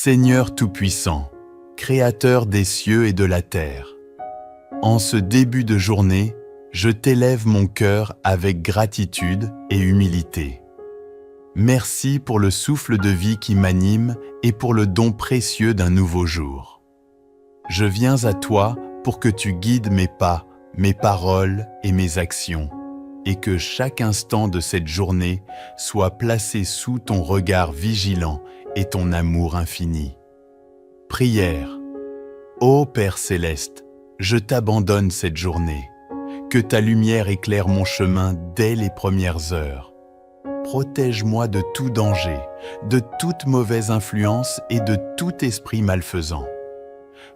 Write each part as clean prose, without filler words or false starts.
Seigneur Tout-Puissant, Créateur des cieux et de la terre, en ce début de journée, je t'élève mon cœur avec gratitude et humilité. Merci pour le souffle de vie qui m'anime et pour le don précieux d'un nouveau jour. Je viens à toi pour que tu guides mes pas, mes paroles et mes actions, et que chaque instant de cette journée soit placé sous ton regard vigilant et ton amour infini. Prière. Ô Père céleste, je t'abandonne cette journée. Que ta lumière éclaire mon chemin dès les premières heures. Protège-moi de tout danger, de toute mauvaise influence et de tout esprit malfaisant.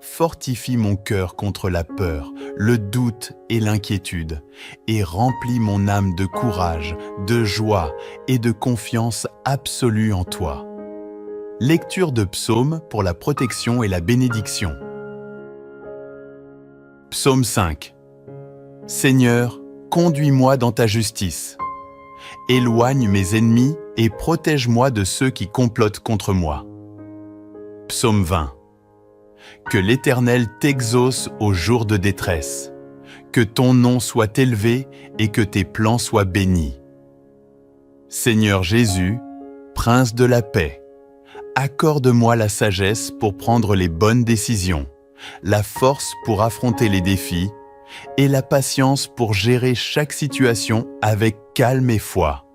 Fortifie mon cœur contre la peur, le doute et l'inquiétude, et remplis mon âme de courage, de joie et de confiance absolue en toi. Lecture de psaumes pour la protection et la bénédiction. Psaume 5. Seigneur, conduis-moi dans ta justice. Éloigne mes ennemis et protège-moi de ceux qui complotent contre moi. Psaume 20. Que l'Éternel t'exauce au jour de détresse. Que ton nom soit élevé et que tes plans soient bénis. Seigneur Jésus, Prince de la paix, accorde-moi la sagesse pour prendre les bonnes décisions, la force pour affronter les défis et la patience pour gérer chaque situation avec calme et foi.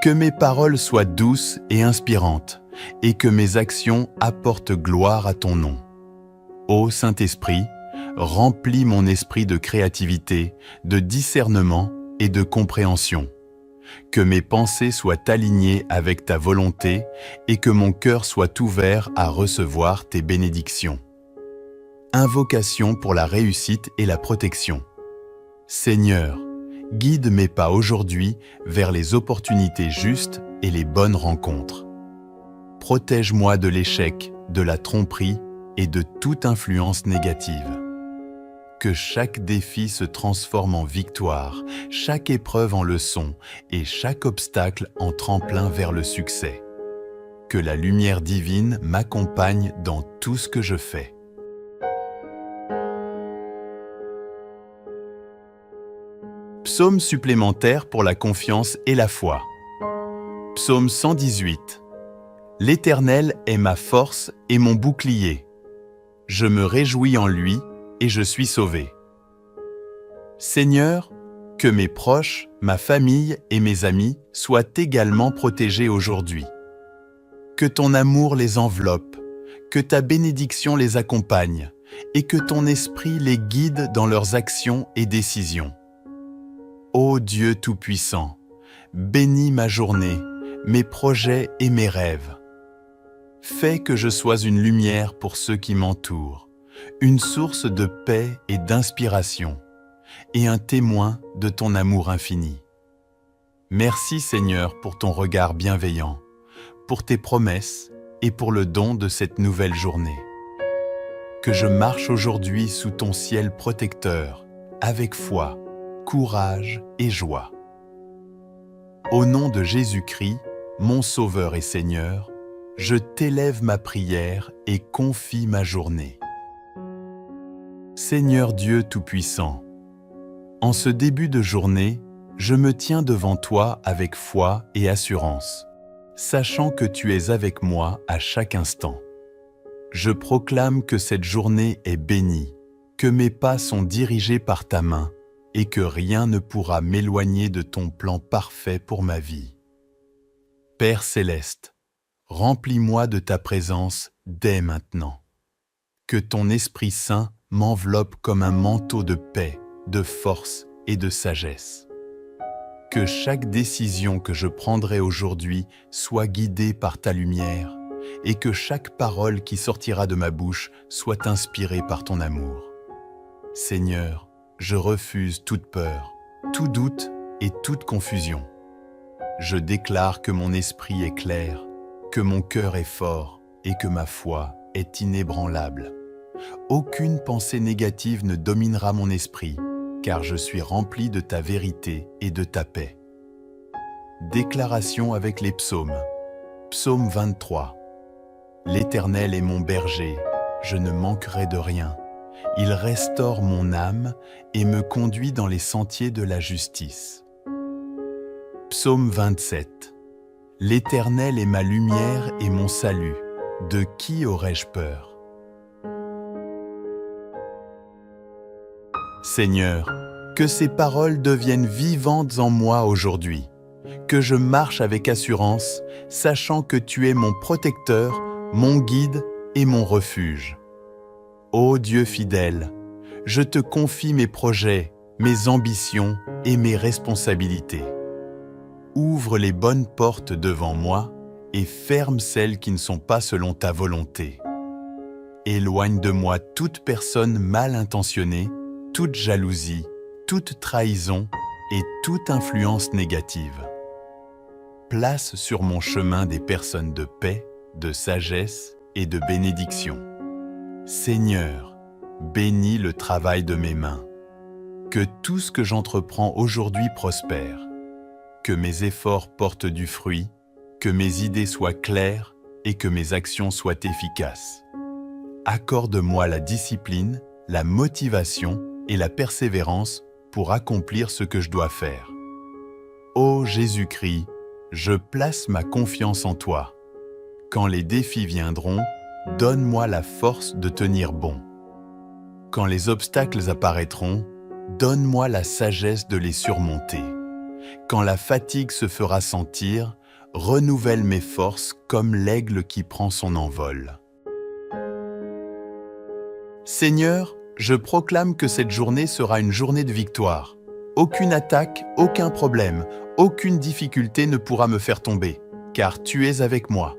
Que mes paroles soient douces et inspirantes et que mes actions apportent gloire à ton nom. Ô Saint-Esprit, remplis mon esprit de créativité, de discernement et de compréhension. Que mes pensées soient alignées avec ta volonté et que mon cœur soit ouvert à recevoir tes bénédictions. Invocation pour la réussite et la protection. Seigneur, guide mes pas aujourd'hui vers les opportunités justes et les bonnes rencontres. Protège-moi de l'échec, de la tromperie et de toute influence négative. Que chaque défi se transforme en victoire, chaque épreuve en leçon et chaque obstacle en tremplin vers le succès. Que la lumière divine m'accompagne dans tout ce que je fais. Psaume supplémentaire pour la confiance et la foi. Psaume 118. L'Éternel est ma force et mon bouclier. Je me réjouis en lui et je suis sauvé. Seigneur, que mes proches, ma famille et mes amis soient également protégés aujourd'hui. Que ton amour les enveloppe, que ta bénédiction les accompagne et que ton esprit les guide dans leurs actions et décisions. Ô Dieu Tout-Puissant, bénis ma journée, mes projets et mes rêves. Fais que je sois une lumière pour ceux qui m'entourent, une source de paix et d'inspiration, et un témoin de ton amour infini. Merci Seigneur pour ton regard bienveillant, pour tes promesses et pour le don de cette nouvelle journée. Que je marche aujourd'hui sous ton ciel protecteur, avec foi, courage et joie. Au nom de Jésus-Christ, mon Sauveur et Seigneur, je t'élève ma prière et confie ma journée. Seigneur Dieu Tout-Puissant, en ce début de journée, je me tiens devant toi avec foi et assurance, sachant que tu es avec moi à chaque instant. Je proclame que cette journée est bénie, que mes pas sont dirigés par ta main et que rien ne pourra m'éloigner de ton plan parfait pour ma vie. Père céleste, remplis-moi de ta présence dès maintenant. Que ton Esprit Saint m'enveloppe comme un manteau de paix, de force et de sagesse. Que chaque décision que je prendrai aujourd'hui soit guidée par ta lumière et que chaque parole qui sortira de ma bouche soit inspirée par ton amour. Seigneur, je refuse toute peur, tout doute et toute confusion. Je déclare que mon esprit est clair, que mon cœur est fort et que ma foi est inébranlable. Aucune pensée négative ne dominera mon esprit, car je suis rempli de ta vérité et de ta paix. Déclaration avec les psaumes. Psaume 23. L'Éternel est mon berger, je ne manquerai de rien. Il restaure mon âme et me conduit dans les sentiers de la justice. Psaume 27. L'Éternel est ma lumière et mon salut. De qui aurais-je peur? Seigneur, que ces paroles deviennent vivantes en moi aujourd'hui, que je marche avec assurance, sachant que tu es mon protecteur, mon guide et mon refuge. Ô Dieu fidèle, je te confie mes projets, mes ambitions et mes responsabilités. Ouvre les bonnes portes devant moi et ferme celles qui ne sont pas selon ta volonté. Éloigne de moi toute personne mal intentionnée, toute jalousie, toute trahison et toute influence négative. Place sur mon chemin des personnes de paix, de sagesse et de bénédiction. Seigneur, bénis le travail de mes mains. Que tout ce que j'entreprends aujourd'hui prospère. Que mes efforts portent du fruit, que mes idées soient claires et que mes actions soient efficaces. Accorde-moi la discipline, la motivation et la persévérance pour accomplir ce que je dois faire. Ô Jésus-Christ, je place ma confiance en toi. Quand les défis viendront, donne-moi la force de tenir bon. Quand les obstacles apparaîtront, donne-moi la sagesse de les surmonter. Quand la fatigue se fera sentir, renouvelle mes forces comme l'aigle qui prend son envol. Seigneur, je proclame que cette journée sera une journée de victoire. Aucune attaque, aucun problème, aucune difficulté ne pourra me faire tomber, car tu es avec moi.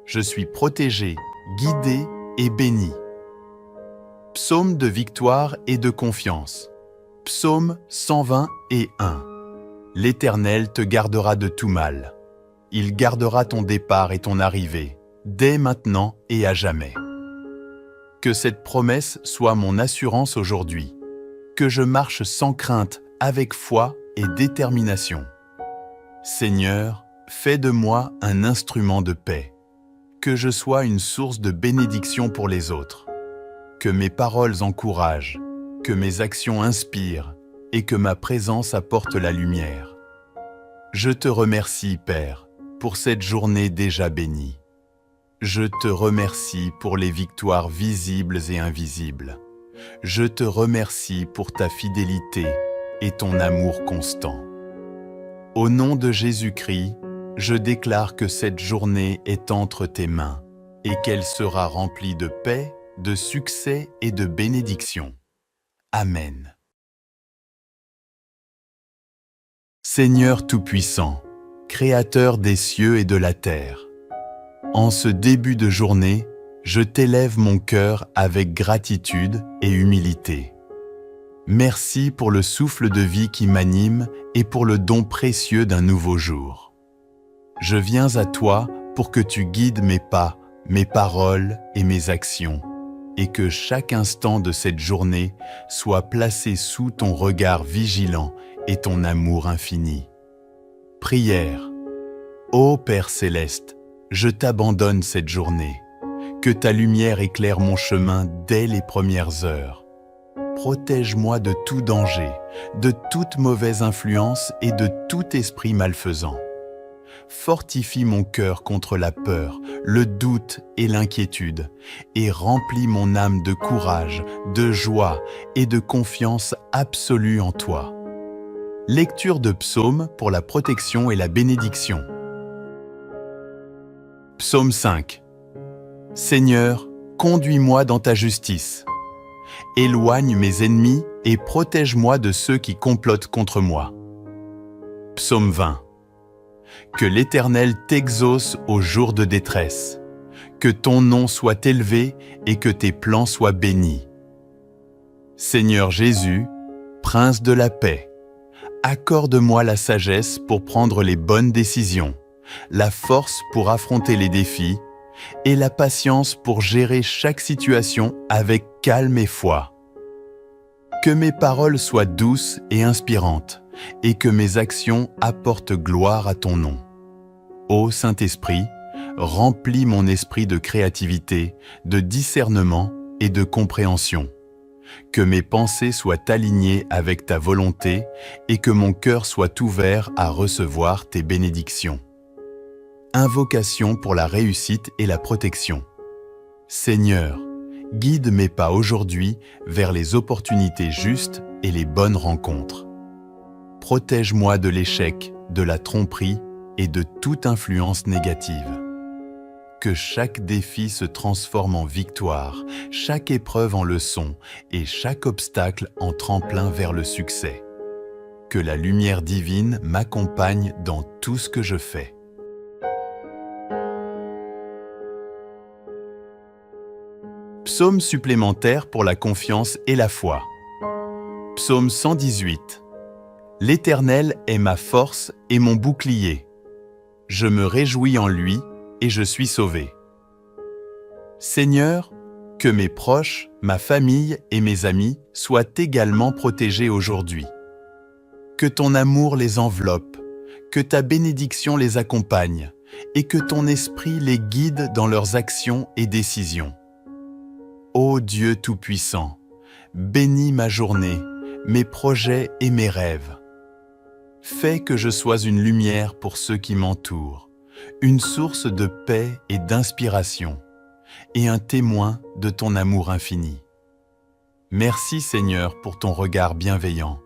Je suis protégé, guidé et béni. Psaume de victoire et de confiance. Psaume 121. L'Éternel te gardera de tout mal. Il gardera ton départ et ton arrivée, dès maintenant et à jamais. Que cette promesse soit mon assurance aujourd'hui. Que je marche sans crainte, avec foi et détermination. Seigneur, fais de moi un instrument de paix. Que je sois une source de bénédiction pour les autres. Que mes paroles encouragent, que mes actions inspirent et que ma présence apporte la lumière. Je te remercie, Père, pour cette journée déjà bénie. Je te remercie pour les victoires visibles et invisibles. Je te remercie pour ta fidélité et ton amour constant. Au nom de Jésus-Christ, je déclare que cette journée est entre tes mains et qu'elle sera remplie de paix, de succès et de bénédiction. Amen. Seigneur Tout-Puissant, Créateur des cieux et de la terre, en ce début de journée, je t'élève mon cœur avec gratitude et humilité. Merci pour le souffle de vie qui m'anime et pour le don précieux d'un nouveau jour. Je viens à toi pour que tu guides mes pas, mes paroles et mes actions, et que chaque instant de cette journée soit placé sous ton regard vigilant et ton amour infini. Prière. Ô Père céleste, je t'abandonne cette journée. Que ta lumière éclaire mon chemin dès les premières heures. Protège-moi de tout danger, de toute mauvaise influence et de tout esprit malfaisant. Fortifie mon cœur contre la peur, le doute et l'inquiétude, et remplis mon âme de courage, de joie et de confiance absolue en toi. Lecture de psaumes pour la protection et la bénédiction. Psaume 5. Seigneur, conduis-moi dans ta justice. Éloigne mes ennemis et protège-moi de ceux qui complotent contre moi. Psaume 20. Que l'Éternel t'exauce au jour de détresse. Que ton nom soit élevé et que tes plans soient bénis. Seigneur Jésus, Prince de la paix, accorde-moi la sagesse pour prendre les bonnes décisions, la force pour affronter les défis et la patience pour gérer chaque situation avec calme et foi. Que mes paroles soient douces et inspirantes, et que mes actions apportent gloire à ton nom. Ô Saint-Esprit, remplis mon esprit de créativité, de discernement et de compréhension. Que mes pensées soient alignées avec ta volonté et que mon cœur soit ouvert à recevoir tes bénédictions. Invocation pour la réussite et la protection. Seigneur, guide mes pas aujourd'hui vers les opportunités justes et les bonnes rencontres. Protège-moi de l'échec, de la tromperie et de toute influence négative. Que chaque défi se transforme en victoire, chaque épreuve en leçon et chaque obstacle en tremplin vers le succès. Que la lumière divine m'accompagne dans tout ce que je fais. Psaume supplémentaire pour la confiance et la foi. Psaume 118. L'Éternel est ma force et mon bouclier. Je me réjouis en lui et je suis sauvé. Seigneur, que mes proches, ma famille et mes amis soient également protégés aujourd'hui. Que ton amour les enveloppe, que ta bénédiction les accompagne et que ton esprit les guide dans leurs actions et décisions. Ô Dieu Tout-Puissant, bénis ma journée, mes projets et mes rêves. Fais que je sois une lumière pour ceux qui m'entourent, une source de paix et d'inspiration, et un témoin de ton amour infini. Merci Seigneur pour ton regard bienveillant,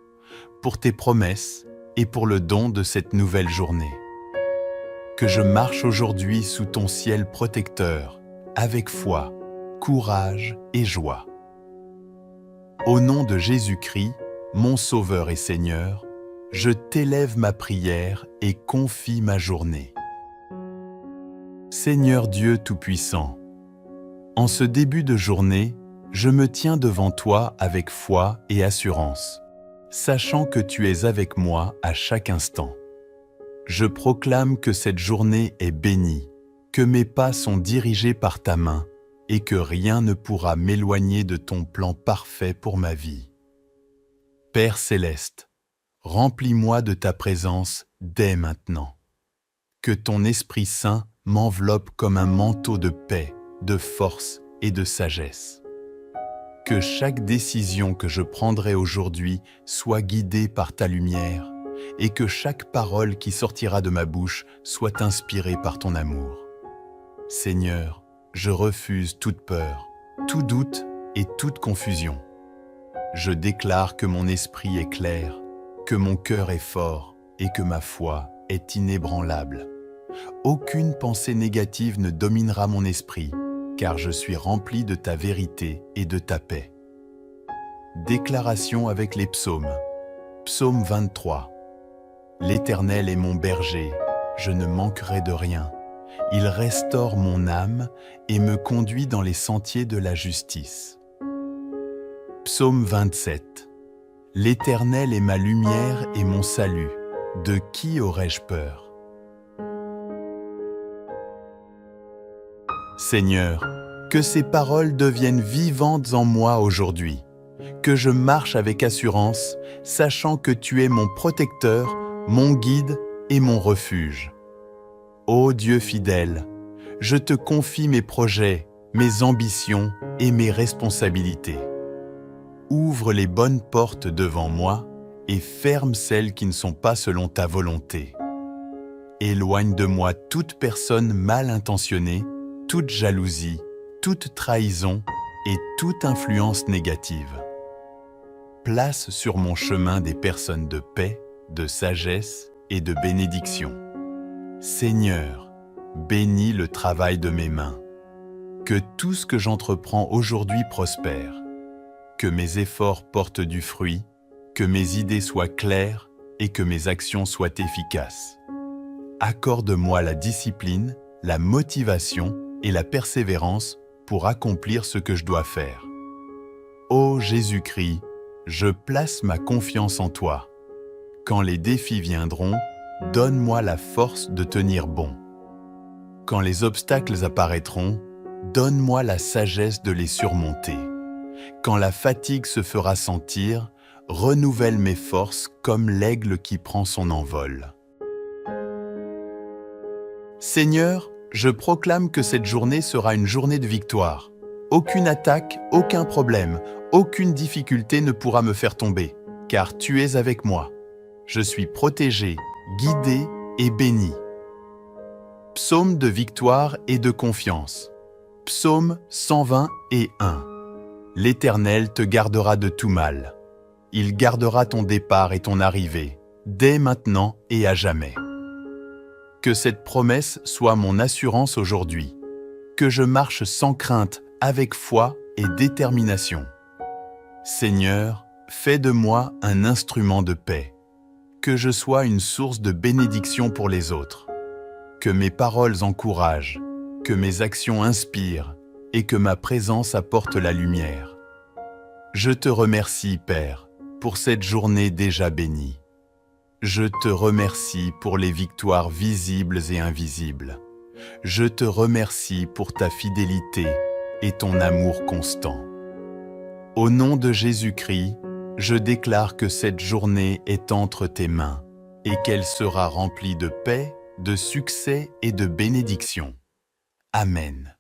pour tes promesses et pour le don de cette nouvelle journée. Que je marche aujourd'hui sous ton ciel protecteur, avec foi, courage et joie. Au nom de Jésus-Christ, mon Sauveur et Seigneur, je t'élève ma prière et confie ma journée. Seigneur Dieu Tout-Puissant, en ce début de journée, je me tiens devant toi avec foi et assurance, sachant que tu es avec moi à chaque instant. Je proclame que cette journée est bénie, que mes pas sont dirigés par ta main et que rien ne pourra m'éloigner de ton plan parfait pour ma vie. Père céleste, remplis-moi de ta présence dès maintenant. Que ton Esprit Saint m'enveloppe comme un manteau de paix, de force et de sagesse. Que chaque décision que je prendrai aujourd'hui soit guidée par ta lumière et que chaque parole qui sortira de ma bouche soit inspirée par ton amour. Seigneur, je refuse toute peur, tout doute et toute confusion. Je déclare que mon esprit est clair, que mon cœur est fort et que ma foi est inébranlable. Aucune pensée négative ne dominera mon esprit, car je suis rempli de ta vérité et de ta paix. Déclaration avec les psaumes. Psaume 23. L'Éternel est mon berger, je ne manquerai de rien. Il restaure mon âme et me conduit dans les sentiers de la justice. Psaume 27. L'Éternel est ma lumière et mon salut. De qui aurais-je peur? Seigneur, que ces paroles deviennent vivantes en moi aujourd'hui, que je marche avec assurance, sachant que tu es mon protecteur, mon guide et mon refuge. Ô Dieu fidèle, je te confie mes projets, mes ambitions et mes responsabilités. Ouvre les bonnes portes devant moi et ferme celles qui ne sont pas selon ta volonté. Éloigne de moi toute personne mal intentionnée, toute jalousie, toute trahison et toute influence négative. Place sur mon chemin des personnes de paix, de sagesse et de bénédiction. Seigneur, bénis le travail de mes mains. Que tout ce que j'entreprends aujourd'hui prospère. Que mes efforts portent du fruit, que mes idées soient claires et que mes actions soient efficaces. Accorde-moi la discipline, la motivation et la persévérance pour accomplir ce que je dois faire. Ô Jésus-Christ, je place ma confiance en toi. Quand les défis viendront, donne-moi la force de tenir bon. Quand les obstacles apparaîtront, donne-moi la sagesse de les surmonter. Quand la fatigue se fera sentir, renouvelle mes forces comme l'aigle qui prend son envol. Seigneur, Je proclame que cette journée sera une journée de victoire. Aucune attaque, aucun problème, aucune difficulté ne pourra me faire tomber, car tu es avec moi. Je suis protégé, guidé et béni. Psaume de victoire et de confiance. Psaume 121. L'Éternel te gardera de tout mal. Il gardera ton départ et ton arrivée, dès maintenant et à jamais. Que cette promesse soit mon assurance aujourd'hui. Que je marche sans crainte, avec foi et détermination. Seigneur, fais de moi un instrument de paix. Que je sois une source de bénédiction pour les autres. Que mes paroles encouragent, que mes actions inspirent et que ma présence apporte la lumière. Je te remercie, Père, pour cette journée déjà bénie. Je te remercie pour les victoires visibles et invisibles. Je te remercie pour ta fidélité et ton amour constant. Au nom de Jésus-Christ, je déclare que cette journée est entre tes mains et qu'elle sera remplie de paix, de succès et de bénédiction. Amen.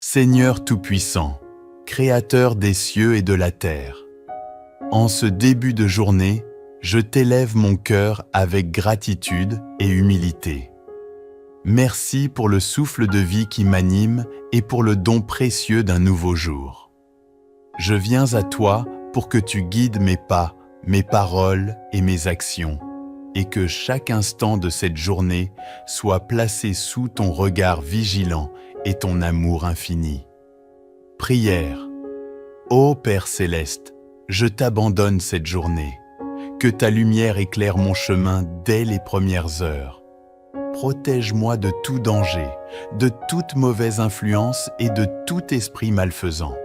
Seigneur Tout-Puissant, Créateur des cieux et de la terre, en ce début de journée, je t'élève mon cœur avec gratitude et humilité. Merci pour le souffle de vie qui m'anime et pour le don précieux d'un nouveau jour. Je viens à toi pour que tu guides mes pas, mes paroles et mes actions, et que chaque instant de cette journée soit placé sous ton regard vigilant et ton amour infini. Prière. Ô Père céleste, je t'abandonne cette journée. Que ta lumière éclaire mon chemin dès les premières heures. Protège-moi de tout danger, de toute mauvaise influence et de tout esprit malfaisant.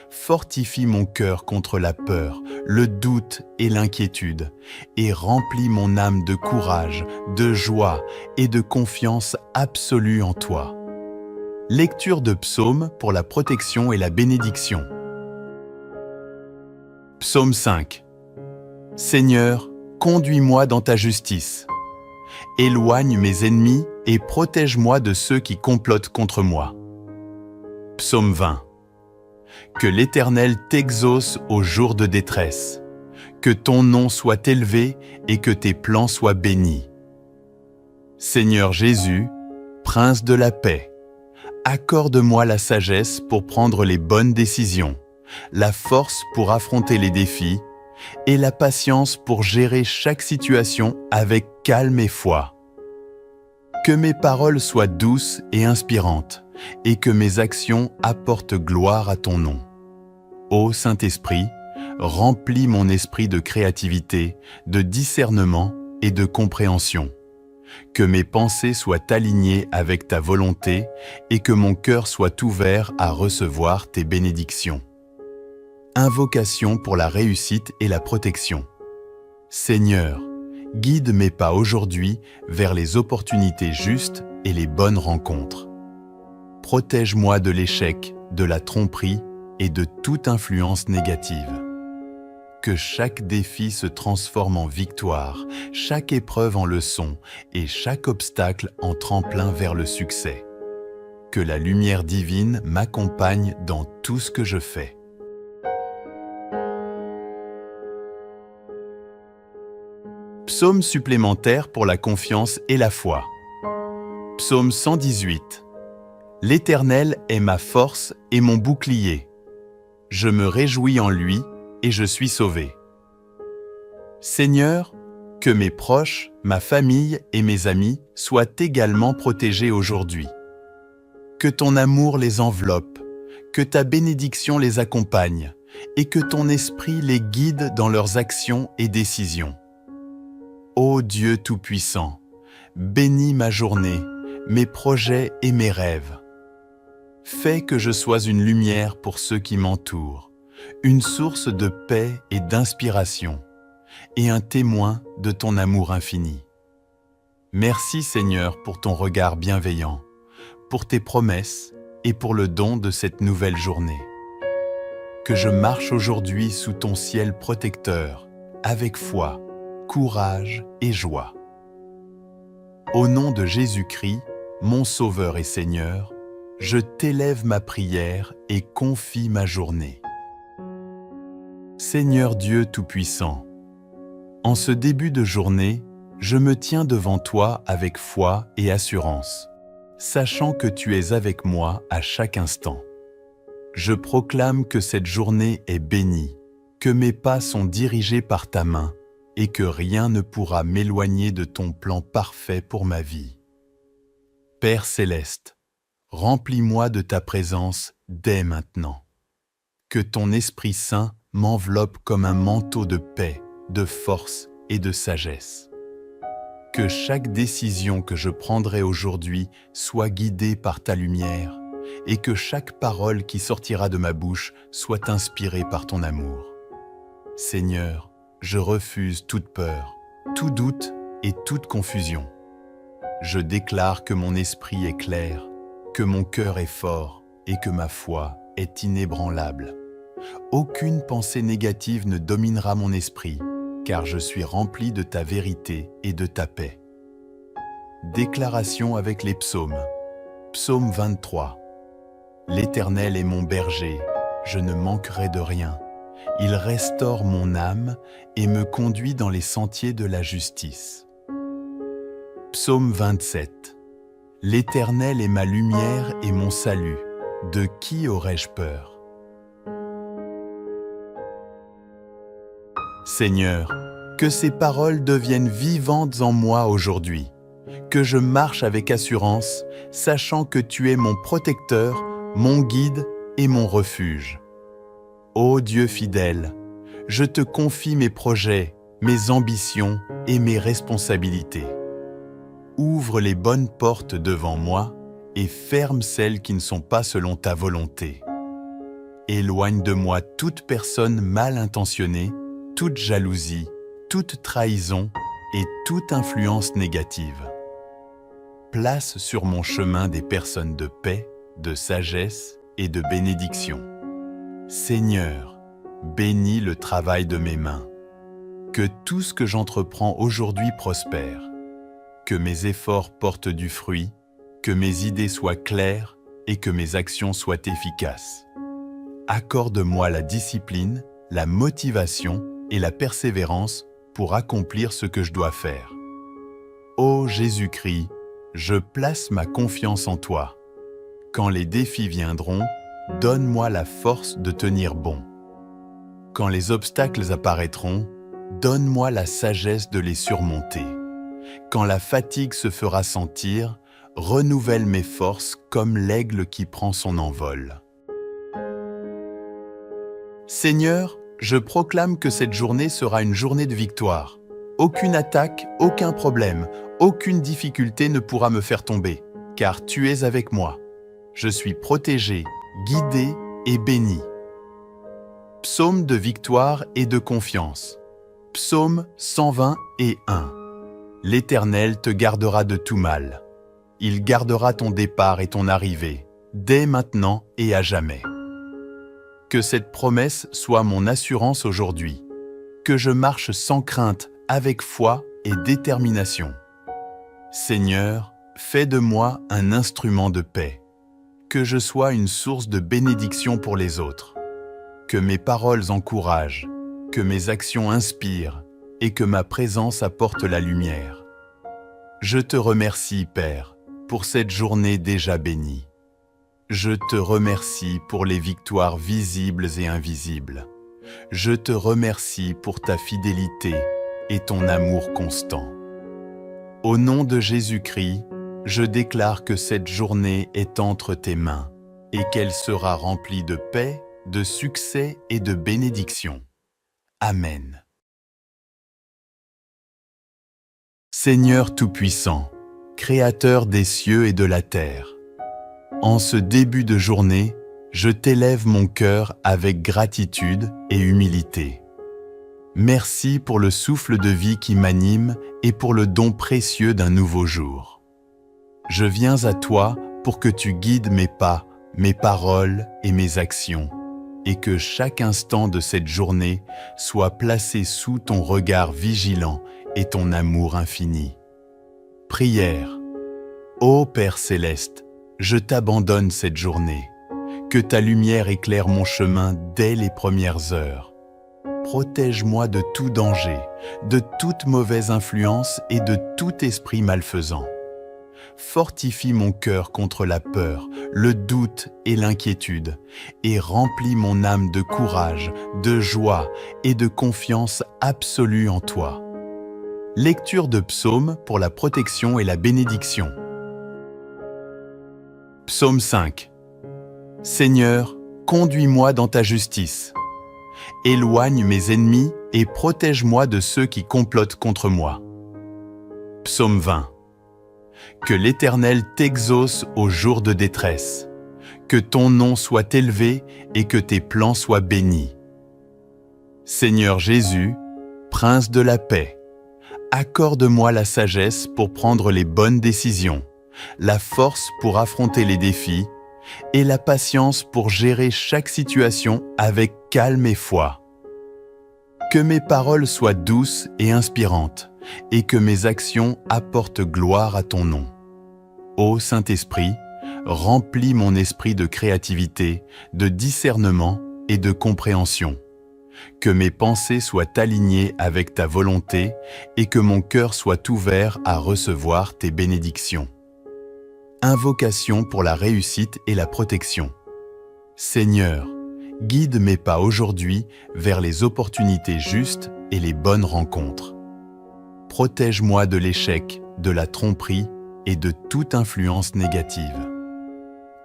Fortifie mon cœur contre la peur, le doute et l'inquiétude, et remplis mon âme de courage, de joie et de confiance absolue en toi. Lecture de psaumes pour la protection et la bénédiction. Psaume 5. Seigneur, conduis-moi dans ta justice. Éloigne mes ennemis et protège-moi de ceux qui complotent contre moi. Psaume 20. Que l'Éternel t'exauce au jour de détresse. Que ton nom soit élevé et que tes plans soient bénis. Seigneur Jésus, Prince de la paix, accorde-moi la sagesse pour prendre les bonnes décisions, la force pour affronter les défis et la patience pour gérer chaque situation avec calme et foi. Que mes paroles soient douces et inspirantes, et que mes actions apportent gloire à ton nom. Ô Saint-Esprit, remplis mon esprit de créativité, de discernement et de compréhension. Que mes pensées soient alignées avec ta volonté et que mon cœur soit ouvert à recevoir tes bénédictions. Invocation pour la réussite et la protection. Seigneur, guide mes pas aujourd'hui vers les opportunités justes et les bonnes rencontres. Protège-moi de l'échec, de la tromperie et de toute influence négative. Que chaque défi se transforme en victoire, chaque épreuve en leçon et chaque obstacle en tremplin vers le succès. Que la lumière divine m'accompagne dans tout ce que je fais. Psaume supplémentaire pour la confiance et la foi. Psaume 118. L'Éternel est ma force et mon bouclier. Je me réjouis en lui et je suis sauvé. Seigneur, que mes proches, ma famille et mes amis soient également protégés aujourd'hui. Que ton amour les enveloppe, que ta bénédiction les accompagne et que ton esprit les guide dans leurs actions et décisions. Ô Dieu Tout-Puissant, bénis ma journée, mes projets et mes rêves. Fais que je sois une lumière pour ceux qui m'entourent, une source de paix et d'inspiration, et un témoin de ton amour infini. Merci Seigneur pour ton regard bienveillant, pour tes promesses et pour le don de cette nouvelle journée. Que je marche aujourd'hui sous ton ciel protecteur, avec foi, courage et joie. Au nom de Jésus-Christ, mon Sauveur et Seigneur, je t'élève ma prière et confie ma journée. Seigneur Dieu Tout-Puissant, en ce début de journée, je me tiens devant toi avec foi et assurance, sachant que tu es avec moi à chaque instant. Je proclame que cette journée est bénie, que mes pas sont dirigés par ta main et que rien ne pourra m'éloigner de ton plan parfait pour ma vie. Père céleste, remplis-moi de ta présence dès maintenant. Que ton Esprit Saint m'enveloppe comme un manteau de paix, de force et de sagesse. Que chaque décision que je prendrai aujourd'hui soit guidée par ta lumière et que chaque parole qui sortira de ma bouche soit inspirée par ton amour. Seigneur, je refuse toute peur, tout doute et toute confusion. Je déclare que mon esprit est clair, que mon cœur est fort et que ma foi est inébranlable. Aucune pensée négative ne dominera mon esprit, car je suis rempli de ta vérité et de ta paix. Déclaration avec les psaumes. Psaume 23. L'Éternel est mon berger, je ne manquerai de rien. Il restaure mon âme et me conduit dans les sentiers de la justice. Psaume 27. L'Éternel est ma lumière et mon salut. De qui aurais-je peur? Seigneur, que ces paroles deviennent vivantes en moi aujourd'hui, que je marche avec assurance, sachant que tu es mon protecteur, mon guide et mon refuge. Ô Dieu fidèle, je te confie mes projets, mes ambitions et mes responsabilités. Ouvre les bonnes portes devant moi et ferme celles qui ne sont pas selon ta volonté. Éloigne de moi toute personne mal intentionnée, toute jalousie, toute trahison et toute influence négative. Place sur mon chemin des personnes de paix, de sagesse et de bénédiction. Seigneur, bénis le travail de mes mains. Que tout ce que j'entreprends aujourd'hui prospère. Que mes efforts portent du fruit, que mes idées soient claires et que mes actions soient efficaces. Accorde-moi la discipline, la motivation et la persévérance pour accomplir ce que je dois faire. Ô Jésus-Christ, je place ma confiance en toi. Quand les défis viendront, donne-moi la force de tenir bon. Quand les obstacles apparaîtront, donne-moi la sagesse de les surmonter. Quand la fatigue se fera sentir, renouvelle mes forces comme l'aigle qui prend son envol. Seigneur, je proclame que cette journée sera une journée de victoire. Aucune attaque, aucun problème, aucune difficulté ne pourra me faire tomber, car tu es avec moi. Je suis protégé, guidé et béni. Psaume de victoire et de confiance. Psaume 120 et 1. L'Éternel te gardera de tout mal. Il gardera ton départ et ton arrivée, dès maintenant et à jamais. Que cette promesse soit mon assurance aujourd'hui. Que je marche sans crainte, avec foi et détermination. Seigneur, fais de moi un instrument de paix. Que je sois une source de bénédiction pour les autres. Que mes paroles encouragent, que mes actions inspirent et que ma présence apporte la lumière. Je te remercie, Père, pour cette journée déjà bénie. Je te remercie pour les victoires visibles et invisibles. Je te remercie pour ta fidélité et ton amour constant. Au nom de Jésus-Christ, je déclare que cette journée est entre tes mains et qu'elle sera remplie de paix, de succès et de bénédiction. Amen. Seigneur Tout-Puissant, Créateur des cieux et de la terre, en ce début de journée, je t'élève mon cœur avec gratitude et humilité. Merci pour le souffle de vie qui m'anime et pour le don précieux d'un nouveau jour. Je viens à toi pour que tu guides mes pas, mes paroles et mes actions, et que chaque instant de cette journée soit placé sous ton regard vigilant et ton amour infini. Prière. Ô Père céleste, je t'abandonne cette journée. Que ta lumière éclaire mon chemin dès les premières heures. Protège-moi de tout danger, de toute mauvaise influence et de tout esprit malfaisant. Fortifie mon cœur contre la peur, le doute et l'inquiétude, et remplis mon âme de courage, de joie et de confiance absolue en toi. Lecture de psaumes pour la protection et la bénédiction. Psaume 5. Seigneur, conduis-moi dans ta justice. Éloigne mes ennemis et protège-moi de ceux qui complotent contre moi. Psaume 20. Que l'Éternel t'exauce au jour de détresse. Que ton nom soit élevé et que tes plans soient bénis. Seigneur Jésus, Prince de la paix, accorde-moi la sagesse pour prendre les bonnes décisions, la force pour affronter les défis et la patience pour gérer chaque situation avec calme et foi. Que mes paroles soient douces et inspirantes et que mes actions apportent gloire à ton nom. Ô Saint-Esprit, remplis mon esprit de créativité, de discernement et de compréhension. Que mes pensées soient alignées avec ta volonté et que mon cœur soit ouvert à recevoir tes bénédictions. Invocation pour la réussite et la protection. Seigneur, guide mes pas aujourd'hui vers les opportunités justes et les bonnes rencontres. Protège-moi de l'échec, de la tromperie et de toute influence négative.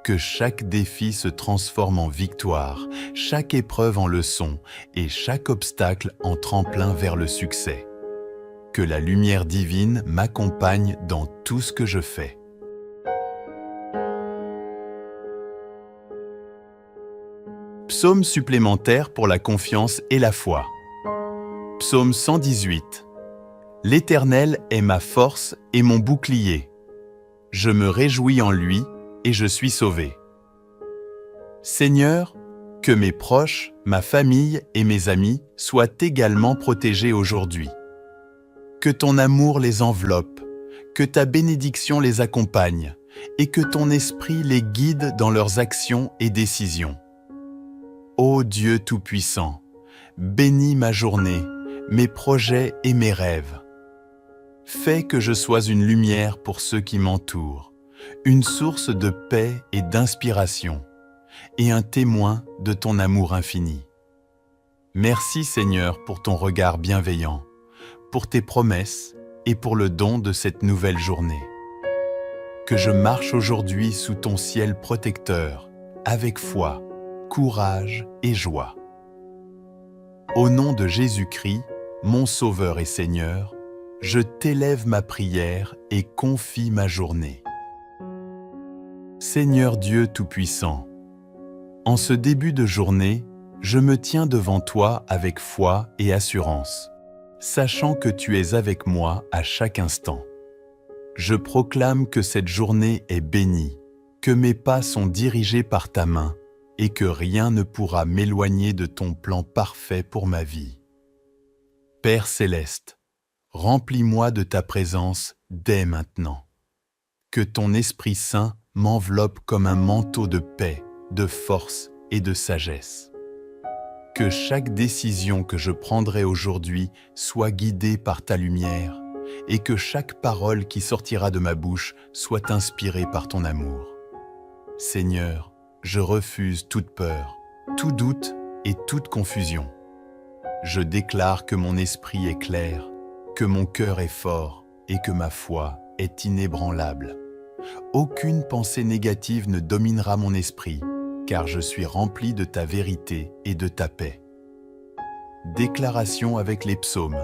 Que chaque défi se transforme en victoire, chaque épreuve en leçon et chaque obstacle en tremplin vers le succès. Que la lumière divine m'accompagne dans tout ce que je fais. Psaume supplémentaire pour la confiance et la foi. Psaume 118. L'Éternel est ma force et mon bouclier. Je me réjouis en lui et je suis sauvé. Seigneur, que mes proches, ma famille et mes amis soient également protégés aujourd'hui. Que ton amour les enveloppe, que ta bénédiction les accompagne et que ton esprit les guide dans leurs actions et décisions. Ô Dieu Tout-Puissant, bénis ma journée, mes projets et mes rêves. Fais que je sois une lumière pour ceux qui m'entourent, une source de paix et d'inspiration, et un témoin de ton amour infini. Merci Seigneur pour ton regard bienveillant, pour tes promesses et pour le don de cette nouvelle journée. Que je marche aujourd'hui sous ton ciel protecteur, avec foi, courage et joie. Au nom de Jésus-Christ, mon Sauveur et Seigneur, je t'élève ma prière et confie ma journée. Seigneur Dieu Tout-Puissant, en ce début de journée, je me tiens devant toi avec foi et assurance, sachant que tu es avec moi à chaque instant. Je proclame que cette journée est bénie, que mes pas sont dirigés par ta main et que rien ne pourra m'éloigner de ton plan parfait pour ma vie. Père céleste, remplis-moi de ta présence dès maintenant. Que ton Esprit Saint m'enveloppe comme un manteau de paix, de force et de sagesse. Que chaque décision que je prendrai aujourd'hui soit guidée par ta lumière et que chaque parole qui sortira de ma bouche soit inspirée par ton amour. Seigneur, je refuse toute peur, tout doute et toute confusion. Je déclare que mon esprit est clair, que mon cœur est fort et que ma foi est inébranlable. Aucune pensée négative ne dominera mon esprit, car je suis rempli de ta vérité et de ta paix. Déclaration avec les psaumes.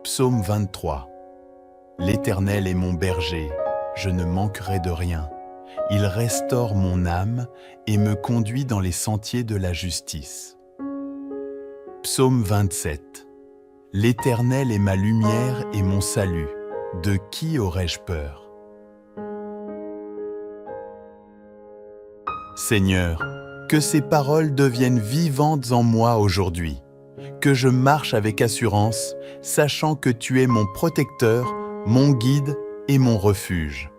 Psaume 23. L'Éternel est mon berger, je ne manquerai de rien. Il restaure mon âme et me conduit dans les sentiers de la justice. Psaume 27. L'Éternel est ma lumière et mon salut. De qui aurais-je peur? Seigneur, que ces paroles deviennent vivantes en moi aujourd'hui, que je marche avec assurance, sachant que tu es mon protecteur, mon guide et mon refuge.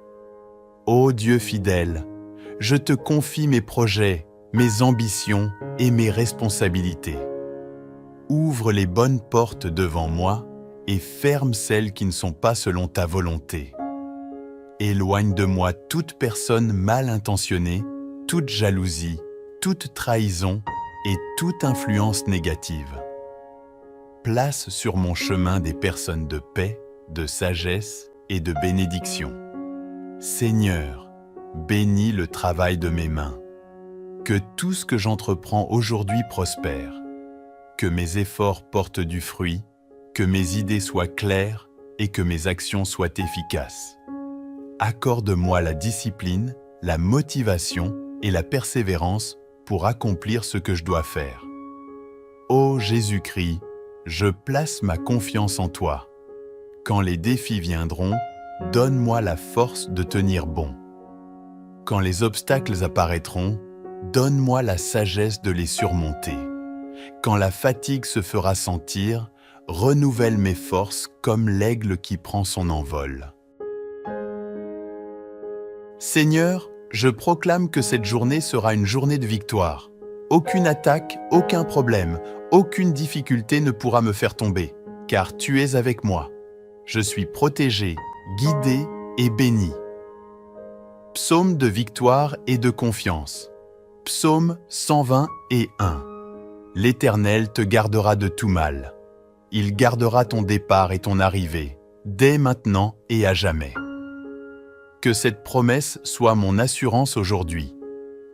Ô Dieu fidèle, je te confie mes projets, mes ambitions et mes responsabilités. Ouvre les bonnes portes devant moi et ferme celles qui ne sont pas selon ta volonté. Éloigne de moi toute personne mal intentionnée, toute jalousie, toute trahison et toute influence négative. Place sur mon chemin des personnes de paix, de sagesse et de bénédiction. Seigneur, bénis le travail de mes mains. Que tout ce que j'entreprends aujourd'hui prospère. Que mes efforts portent du fruit, que mes idées soient claires et que mes actions soient efficaces. Accorde-moi la discipline, la motivation et la persévérance pour accomplir ce que je dois faire. Ô Jésus-Christ, je place ma confiance en toi. Quand les défis viendront, donne-moi la force de tenir bon. Quand les obstacles apparaîtront, donne-moi la sagesse de les surmonter. Quand la fatigue se fera sentir, renouvelle mes forces comme l'aigle qui prend son envol. Seigneur, je proclame que cette journée sera une journée de victoire. Aucune attaque, aucun problème, aucune difficulté ne pourra me faire tomber, car tu es avec moi. Je suis protégé, guidé et béni. Psaume de victoire et de confiance. Psaume 121. L'Éternel te gardera de tout mal. Il gardera ton départ et ton arrivée, dès maintenant et à jamais. Que cette promesse soit mon assurance aujourd'hui.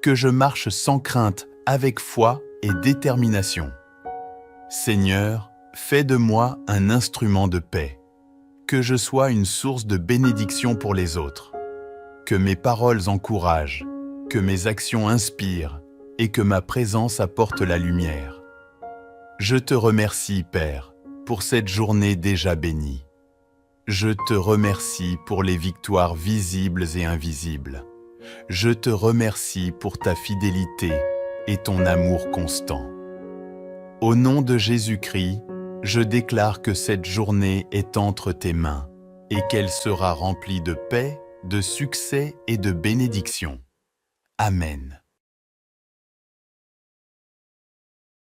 Que je marche sans crainte, avec foi et détermination. Seigneur, fais de moi un instrument de paix. Que je sois une source de bénédiction pour les autres. Que mes paroles encouragent, que mes actions inspirent et que ma présence apporte la lumière. Je te remercie, Père, pour cette journée déjà bénie. Je te remercie pour les victoires visibles et invisibles. Je te remercie pour ta fidélité et ton amour constant. Au nom de Jésus-Christ, je déclare que cette journée est entre tes mains et qu'elle sera remplie de paix, de succès et de bénédiction. Amen.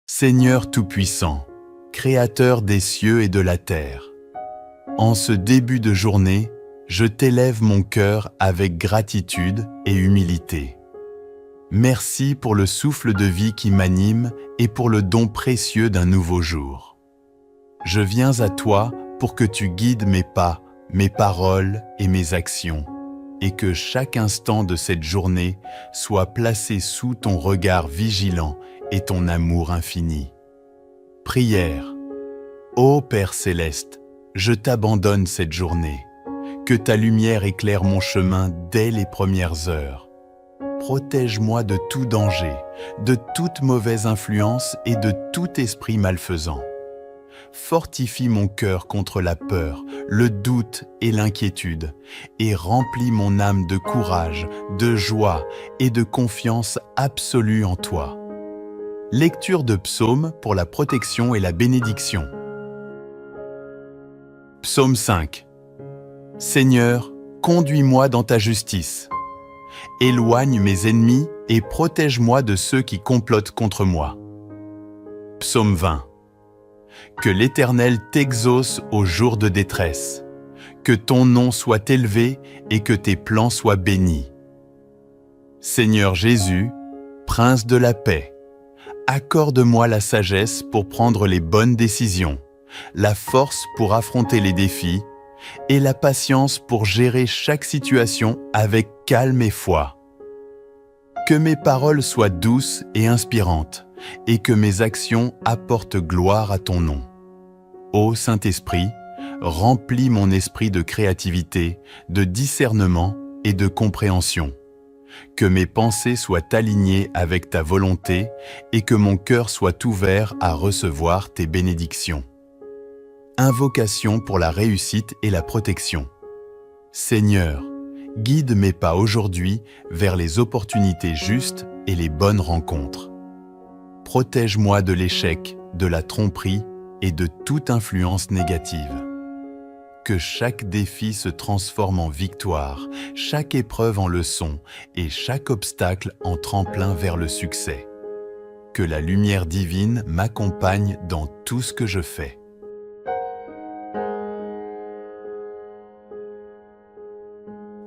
Seigneur Tout-Puissant, Créateur des cieux et de la terre, en ce début de journée, je t'élève mon cœur avec gratitude et humilité. Merci pour le souffle de vie qui m'anime et pour le don précieux d'un nouveau jour. Je viens à toi pour que tu guides mes pas, mes paroles et mes actions, et que chaque instant de cette journée soit placé sous ton regard vigilant et ton amour infini. Prière. Ô Père céleste, je t'abandonne cette journée. Que ta lumière éclaire mon chemin dès les premières heures. Protège-moi de tout danger, de toute mauvaise influence et de tout esprit malfaisant. Fortifie mon cœur contre la peur, le doute et l'inquiétude, et remplis mon âme de courage, de joie et de confiance absolue en toi. Lecture de psaumes pour la protection et la bénédiction. Psaume 5. Seigneur, conduis-moi dans ta justice. Éloigne mes ennemis et protège-moi de ceux qui complotent contre moi. Psaume 20. Que l'Éternel t'exauce au jour de détresse. Que ton nom soit élevé et que tes plans soient bénis. Seigneur Jésus, Prince de la paix, accorde-moi la sagesse pour prendre les bonnes décisions, la force pour affronter les défis et la patience pour gérer chaque situation avec calme et foi. Que mes paroles soient douces et inspirantes et que mes actions apportent gloire à ton nom. Ô Saint-Esprit, remplis mon esprit de créativité, de discernement et de compréhension. Que mes pensées soient alignées avec ta volonté et que mon cœur soit ouvert à recevoir tes bénédictions. Invocation pour la réussite et la protection. Seigneur, guide mes pas aujourd'hui vers les opportunités justes et les bonnes rencontres. Protège-moi de l'échec, de la tromperie et de toute influence négative. Que chaque défi se transforme en victoire, chaque épreuve en leçon et chaque obstacle en tremplin vers le succès. Que la lumière divine m'accompagne dans tout ce que je fais.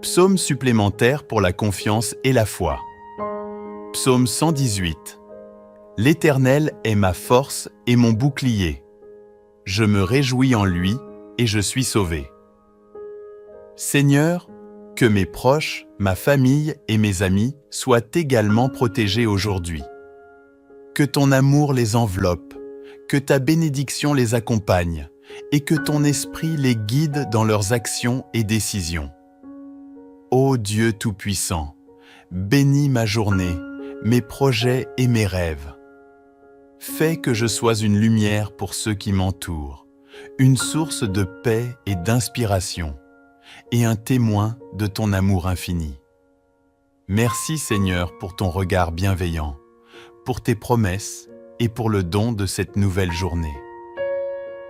Psaume supplémentaire pour la confiance et la foi. Psaume 118. L'Éternel est ma force et mon bouclier. Je me réjouis en lui et je suis sauvé. Seigneur, que mes proches, ma famille et mes amis soient également protégés aujourd'hui. Que ton amour les enveloppe, que ta bénédiction les accompagne et que ton esprit les guide dans leurs actions et décisions. Ô Dieu Tout-Puissant, bénis ma journée, mes projets et mes rêves. Fais que je sois une lumière pour ceux qui m'entourent, une source de paix et d'inspiration, et un témoin de ton amour infini. Merci Seigneur pour ton regard bienveillant, pour tes promesses et pour le don de cette nouvelle journée.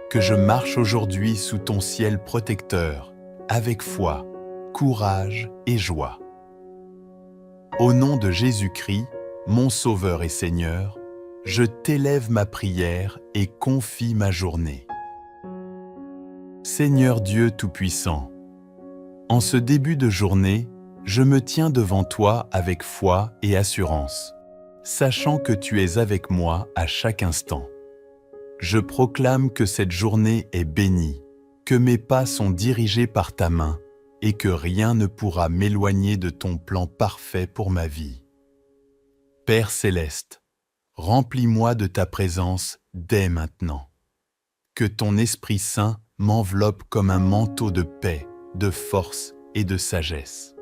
Que je marche aujourd'hui sous ton ciel protecteur, avec foi, courage et joie. Au nom de Jésus-Christ, mon Sauveur et Seigneur, je t'élève ma prière et confie ma journée. Seigneur Dieu Tout-Puissant, en ce début de journée, je me tiens devant toi avec foi et assurance, sachant que tu es avec moi à chaque instant. Je proclame que cette journée est bénie, que mes pas sont dirigés par ta main et que rien ne pourra m'éloigner de ton plan parfait pour ma vie. Père céleste, remplis-moi de ta présence dès maintenant. Que ton Esprit Saint m'enveloppe comme un manteau de paix, de force et de sagesse.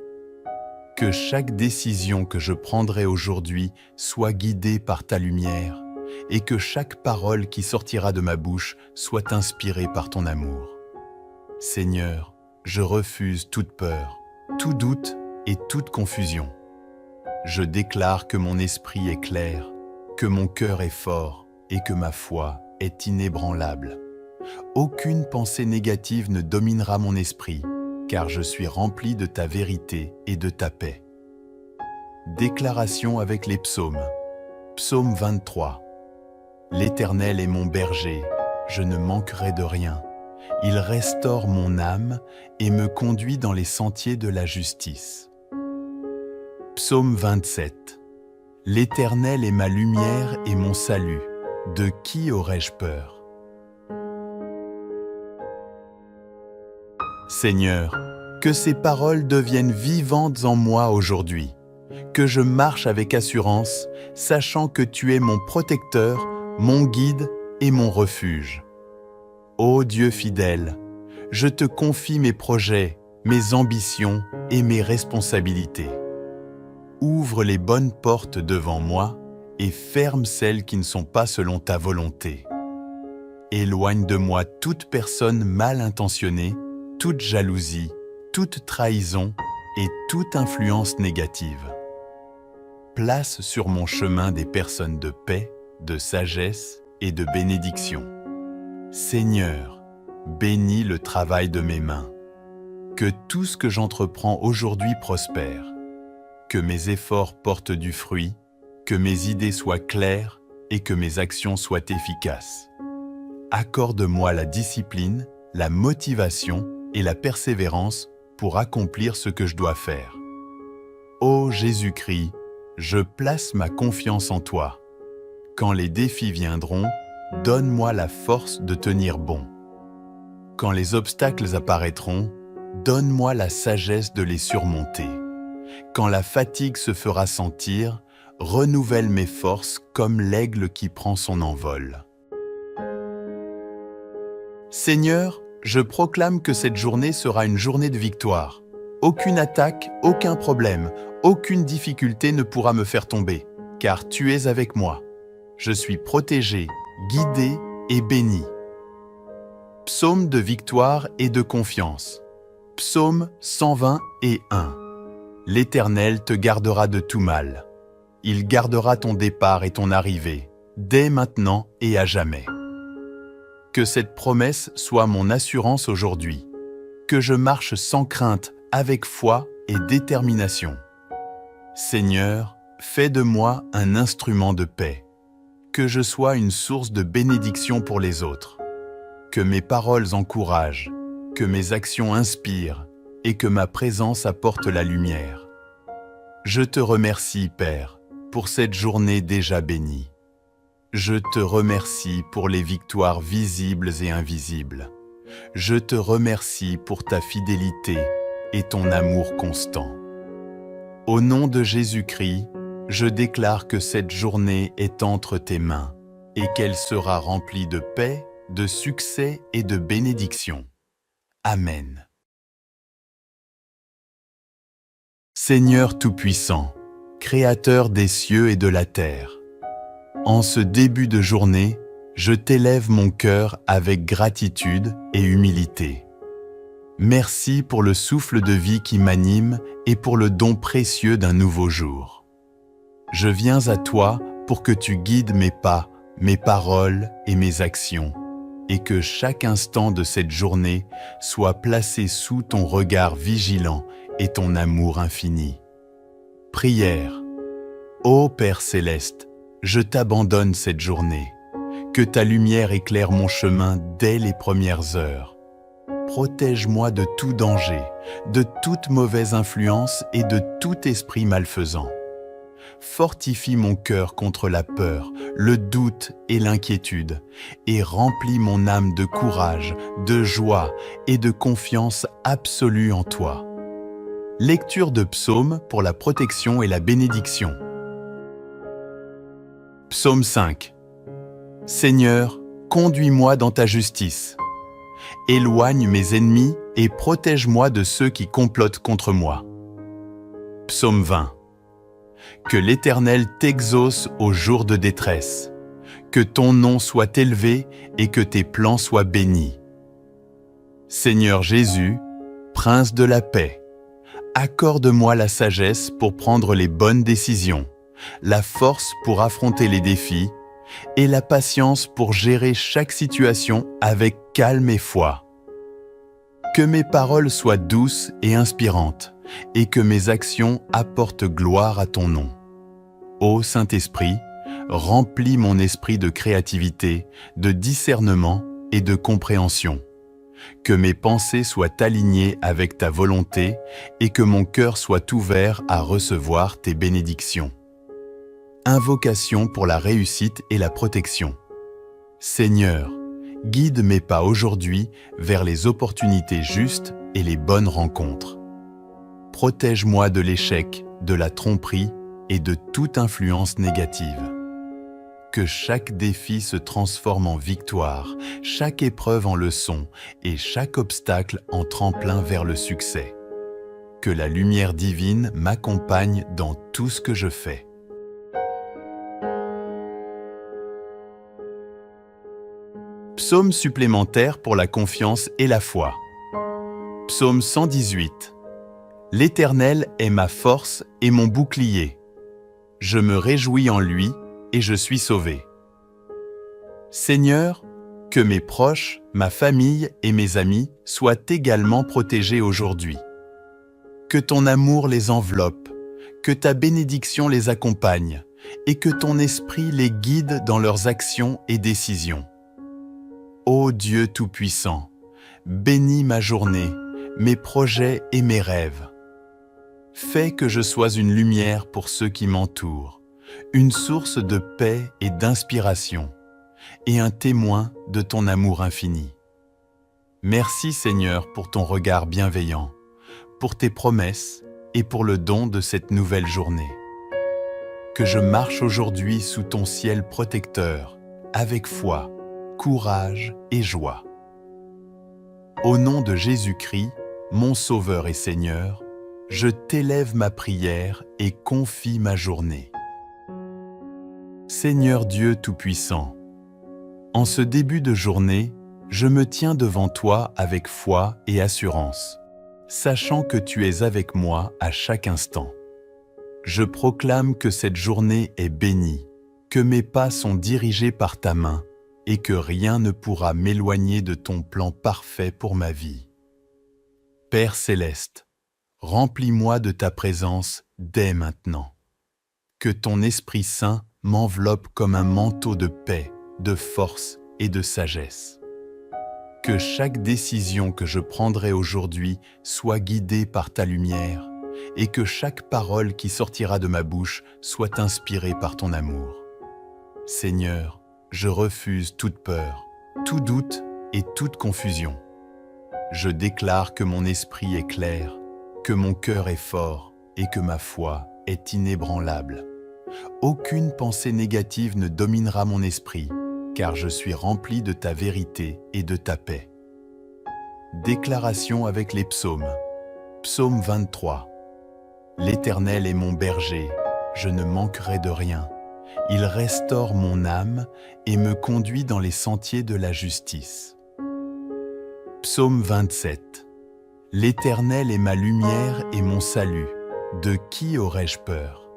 Que chaque décision que je prendrai aujourd'hui soit guidée par ta lumière et que chaque parole qui sortira de ma bouche soit inspirée par ton amour. Seigneur, je refuse toute peur, tout doute et toute confusion. Je déclare que mon esprit est clair, que mon cœur est fort et que ma foi est inébranlable. Aucune pensée négative ne dominera mon esprit, car je suis rempli de ta vérité et de ta paix. Déclaration avec les psaumes. Psaume 23. L'Éternel est mon berger, je ne manquerai de rien. Il restaure mon âme et me conduit dans les sentiers de la justice. Psaume 27. L'Éternel est ma lumière et mon salut. De qui aurais-je peur? Seigneur, que ces paroles deviennent vivantes en moi aujourd'hui, que je marche avec assurance, sachant que tu es mon protecteur, mon guide et mon refuge. Ô Dieu fidèle, je te confie mes projets, mes ambitions et mes responsabilités. Ouvre les bonnes portes devant moi et ferme celles qui ne sont pas selon ta volonté. Éloigne de moi toute personne mal intentionnée, toute jalousie, toute trahison et toute influence négative. Place sur mon chemin des personnes de paix, de sagesse et de bénédiction. Seigneur, bénis le travail de mes mains. Que tout ce que j'entreprends aujourd'hui prospère. Que mes efforts portent du fruit, que mes idées soient claires et que mes actions soient efficaces. Accorde-moi la discipline, la motivation et la persévérance pour accomplir ce que je dois faire. Ô Jésus-Christ, je place ma confiance en toi. Quand les défis viendront, donne-moi la force de tenir bon. Quand les obstacles apparaîtront, donne-moi la sagesse de les surmonter. Quand la fatigue se fera sentir, renouvelle mes forces comme l'aigle qui prend son envol. Seigneur, je proclame que cette journée sera une journée de victoire. Aucune attaque, aucun problème, aucune difficulté ne pourra me faire tomber, car tu es avec moi. Je suis protégé, guidé et béni. Psaume de victoire et de confiance. Psaume 120 et 1. L'Éternel te gardera de tout mal. Il gardera ton départ et ton arrivée, dès maintenant et à jamais. Que cette promesse soit mon assurance aujourd'hui. que je marche sans crainte, avec foi et détermination. Seigneur, fais de moi un instrument de paix, que je sois une source de bénédiction pour les autres, que mes paroles encouragent, que mes actions inspirent et que ma présence apporte la lumière. Je te remercie, Père, pour cette journée déjà bénie. Je te remercie pour les victoires visibles et invisibles. Je te remercie pour ta fidélité et ton amour constant. Au nom de Jésus-Christ, je déclare que cette journée est entre tes mains et qu'elle sera remplie de paix, de succès et de bénédiction. Amen. Seigneur Tout-Puissant, Créateur des cieux et de la terre, en ce début de journée, je t'élève mon cœur avec gratitude et humilité. Merci pour le souffle de vie qui m'anime et pour le don précieux d'un nouveau jour. Je viens à toi pour que tu guides mes pas, mes paroles et mes actions, et que chaque instant de cette journée soit placé sous ton regard vigilant et ton amour infini. Prière. Ô Père céleste, je t'abandonne cette journée. Que ta lumière éclaire mon chemin dès les premières heures. Protège-moi de tout danger, de toute mauvaise influence et de tout esprit malfaisant. Fortifie mon cœur contre la peur, le doute et l'inquiétude, et remplis mon âme de courage, de joie et de confiance absolue en toi. Lecture de psaumes pour la protection et la bénédiction. Psaume 5. Seigneur, conduis-moi dans ta justice. Éloigne mes ennemis et protège-moi de ceux qui complotent contre moi. Psaume 20. Que l'Éternel t'exauce au jour de détresse. Que ton nom soit élevé et que tes plans soient bénis. Seigneur Jésus, Prince de la paix, accorde-moi la sagesse pour prendre les bonnes décisions, la force pour affronter les défis et la patience pour gérer chaque situation avec calme et foi. Que mes paroles soient douces et inspirantes et que mes actions apportent gloire à ton nom. Ô Saint-Esprit, remplis mon esprit de créativité, de discernement et de compréhension. Que mes pensées soient alignées avec ta volonté et que mon cœur soit ouvert à recevoir tes bénédictions. Invocation pour la réussite et la protection. Seigneur, guide mes pas aujourd'hui vers les opportunités justes et les bonnes rencontres. Protège-moi de l'échec, de la tromperie et de toute influence négative. Que chaque défi se transforme en victoire, chaque épreuve en leçon et chaque obstacle en tremplin vers le succès. Que la lumière divine m'accompagne dans tout ce que je fais. Psaume supplémentaire pour la confiance et la foi. Psaume 118. L'Éternel est ma force et mon bouclier. Je me réjouis en lui et je suis sauvé. Seigneur, que mes proches, ma famille et mes amis soient également protégés aujourd'hui. Que ton amour les enveloppe, que ta bénédiction les accompagne et que ton esprit les guide dans leurs actions et décisions. Ô Dieu Tout-Puissant, bénis ma journée, mes projets et mes rêves. Fais que je sois une lumière pour ceux qui m'entourent, une source de paix et d'inspiration, et un témoin de ton amour infini. Merci Seigneur pour ton regard bienveillant, pour tes promesses et pour le don de cette nouvelle journée. Que je marche aujourd'hui sous ton ciel protecteur, avec foi, courage et joie. Au nom de Jésus-Christ, mon Sauveur et Seigneur, je t'élève ma prière et confie ma journée. Seigneur Dieu Tout-Puissant, en ce début de journée, je me tiens devant toi avec foi et assurance, sachant que tu es avec moi à chaque instant. Je proclame que cette journée est bénie, que mes pas sont dirigés par ta main et que rien ne pourra m'éloigner de ton plan parfait pour ma vie. Père céleste, remplis-moi de ta présence dès maintenant. Que ton Esprit Saint m'enveloppe comme un manteau de paix, de force et de sagesse. Que chaque décision que je prendrai aujourd'hui soit guidée par ta lumière et que chaque parole qui sortira de ma bouche soit inspirée par ton amour. Seigneur, je refuse toute peur, tout doute et toute confusion. Je déclare que mon esprit est clair, que mon cœur est fort et que ma foi est inébranlable. Aucune pensée négative ne dominera mon esprit, car je suis rempli de ta vérité et de ta paix. Déclaration avec les psaumes. Psaume 23. L'Éternel est mon berger, je ne manquerai de rien. Il restaure mon âme et me conduit dans les sentiers de la justice. Psaume 27. L'Éternel est ma lumière et mon salut. De qui aurais-je peur?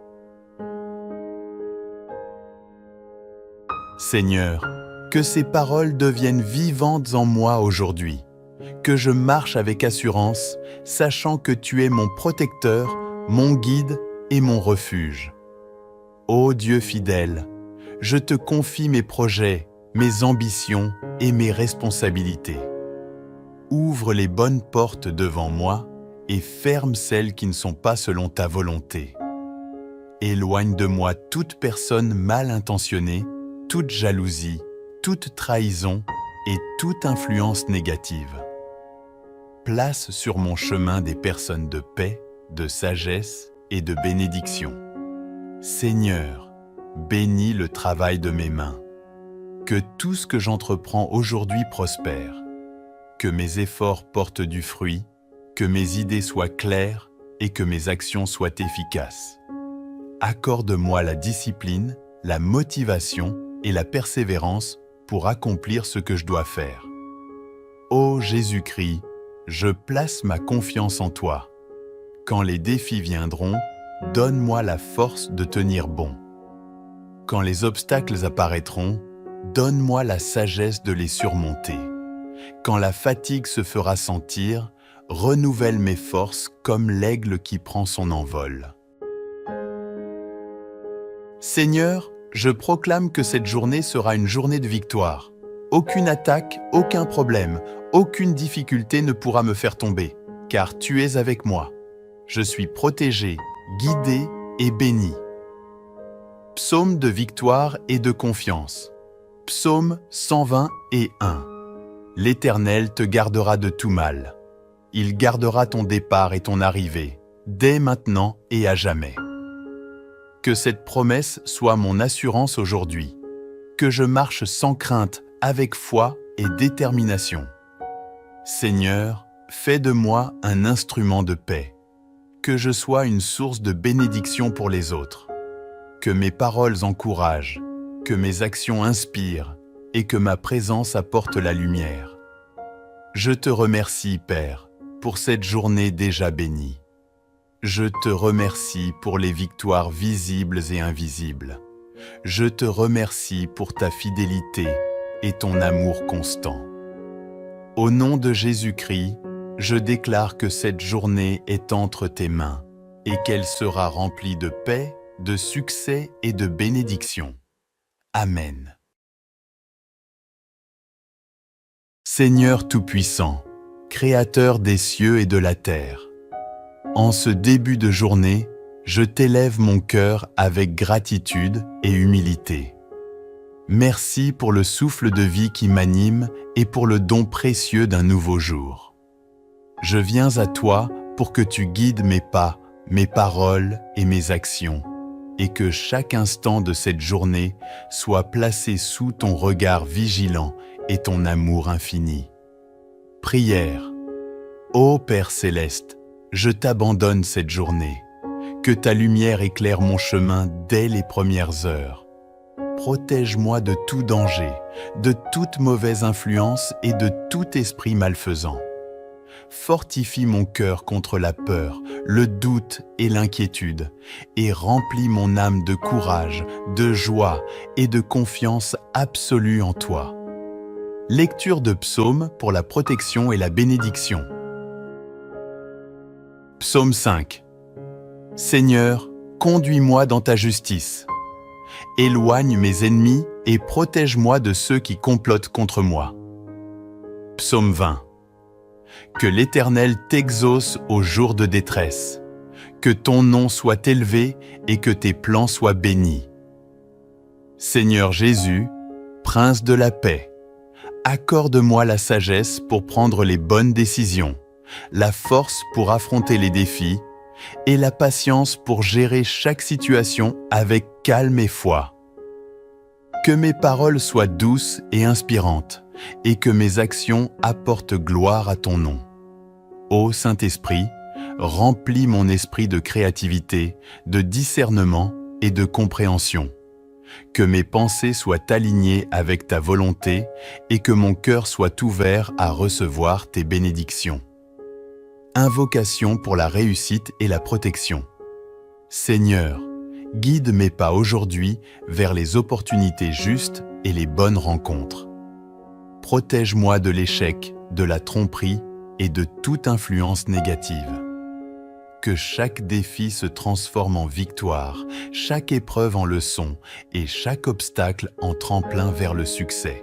Seigneur, que ces paroles deviennent vivantes en moi aujourd'hui, que je marche avec assurance, sachant que tu es mon protecteur, mon guide et mon refuge. Ô Dieu fidèle, je te confie mes projets, mes ambitions et mes responsabilités. Ouvre les bonnes portes devant moi et ferme celles qui ne sont pas selon ta volonté. Éloigne de moi toute personne mal intentionnée, toute jalousie, toute trahison et toute influence négative. Place sur mon chemin des personnes de paix, de sagesse et de bénédiction. Seigneur, bénis le travail de mes mains. Que tout ce que j'entreprends aujourd'hui prospère. Que mes efforts portent du fruit, que mes idées soient claires et que mes actions soient efficaces. Accorde-moi la discipline, la motivation et la persévérance pour accomplir ce que je dois faire. Ô Jésus-Christ, je place ma confiance en toi. Quand les défis viendront, donne-moi la force de tenir bon. Quand les obstacles apparaîtront, donne-moi la sagesse de les surmonter. Quand la fatigue se fera sentir, renouvelle mes forces comme l'aigle qui prend son envol. Seigneur, je proclame que cette journée sera une journée de victoire. Aucune attaque, aucun problème, aucune difficulté ne pourra me faire tomber, car tu es avec moi. Je suis protégé, guidé et béni. Psaume de victoire et de confiance. Psaume 121. L'Éternel te gardera de tout mal. Il gardera ton départ et ton arrivée, dès maintenant et à jamais. Que cette promesse soit mon assurance aujourd'hui. Que je marche sans crainte, avec foi et détermination. Seigneur, fais de moi un instrument de paix. Que je sois une source de bénédiction pour les autres. Que mes paroles encouragent, que mes actions inspirent et que ma présence apporte la lumière. Je te remercie, Père, pour cette journée déjà bénie. Je te remercie pour les victoires visibles et invisibles. Je te remercie pour ta fidélité et ton amour constant. Au nom de Jésus-Christ, je déclare que cette journée est entre tes mains et qu'elle sera remplie de paix, de succès et de bénédiction. Amen. Seigneur Tout-Puissant, Créateur des cieux et de la terre, en ce début de journée, je t'élève mon cœur avec gratitude et humilité. Merci pour le souffle de vie qui m'anime et pour le don précieux d'un nouveau jour. Je viens à toi pour que tu guides mes pas, mes paroles et mes actions, et que chaque instant de cette journée soit placé sous ton regard vigilant et ton amour infini. Prière. Ô Père céleste, je t'abandonne cette journée. Que ta lumière éclaire mon chemin dès les premières heures. Protège-moi de tout danger, de toute mauvaise influence et de tout esprit malfaisant. Fortifie mon cœur contre la peur, le doute et l'inquiétude, et remplis mon âme de courage, de joie et de confiance absolue en toi. Lecture de psaumes pour la protection et la bénédiction. Psaume 5. Seigneur, conduis-moi dans ta justice. Éloigne mes ennemis et protège-moi de ceux qui complotent contre moi. Psaume 20. Que l'Éternel t'exauce au jour de détresse. Que ton nom soit élevé et que tes plans soient bénis. Seigneur Jésus, Prince de la paix, accorde-moi la sagesse pour prendre les bonnes décisions, la force pour affronter les défis et la patience pour gérer chaque situation avec calme et foi. Que mes paroles soient douces et inspirantes et que mes actions apportent gloire à ton nom. Ô Saint-Esprit, remplis mon esprit de créativité, de discernement et de compréhension. Que mes pensées soient alignées avec ta volonté et que mon cœur soit ouvert à recevoir tes bénédictions. Invocation pour la réussite et la protection. Seigneur, guide mes pas aujourd'hui vers les opportunités justes et les bonnes rencontres. Protège-moi de l'échec, de la tromperie et de toute influence négative. Que chaque défi se transforme en victoire, chaque épreuve en leçon et chaque obstacle en tremplin vers le succès.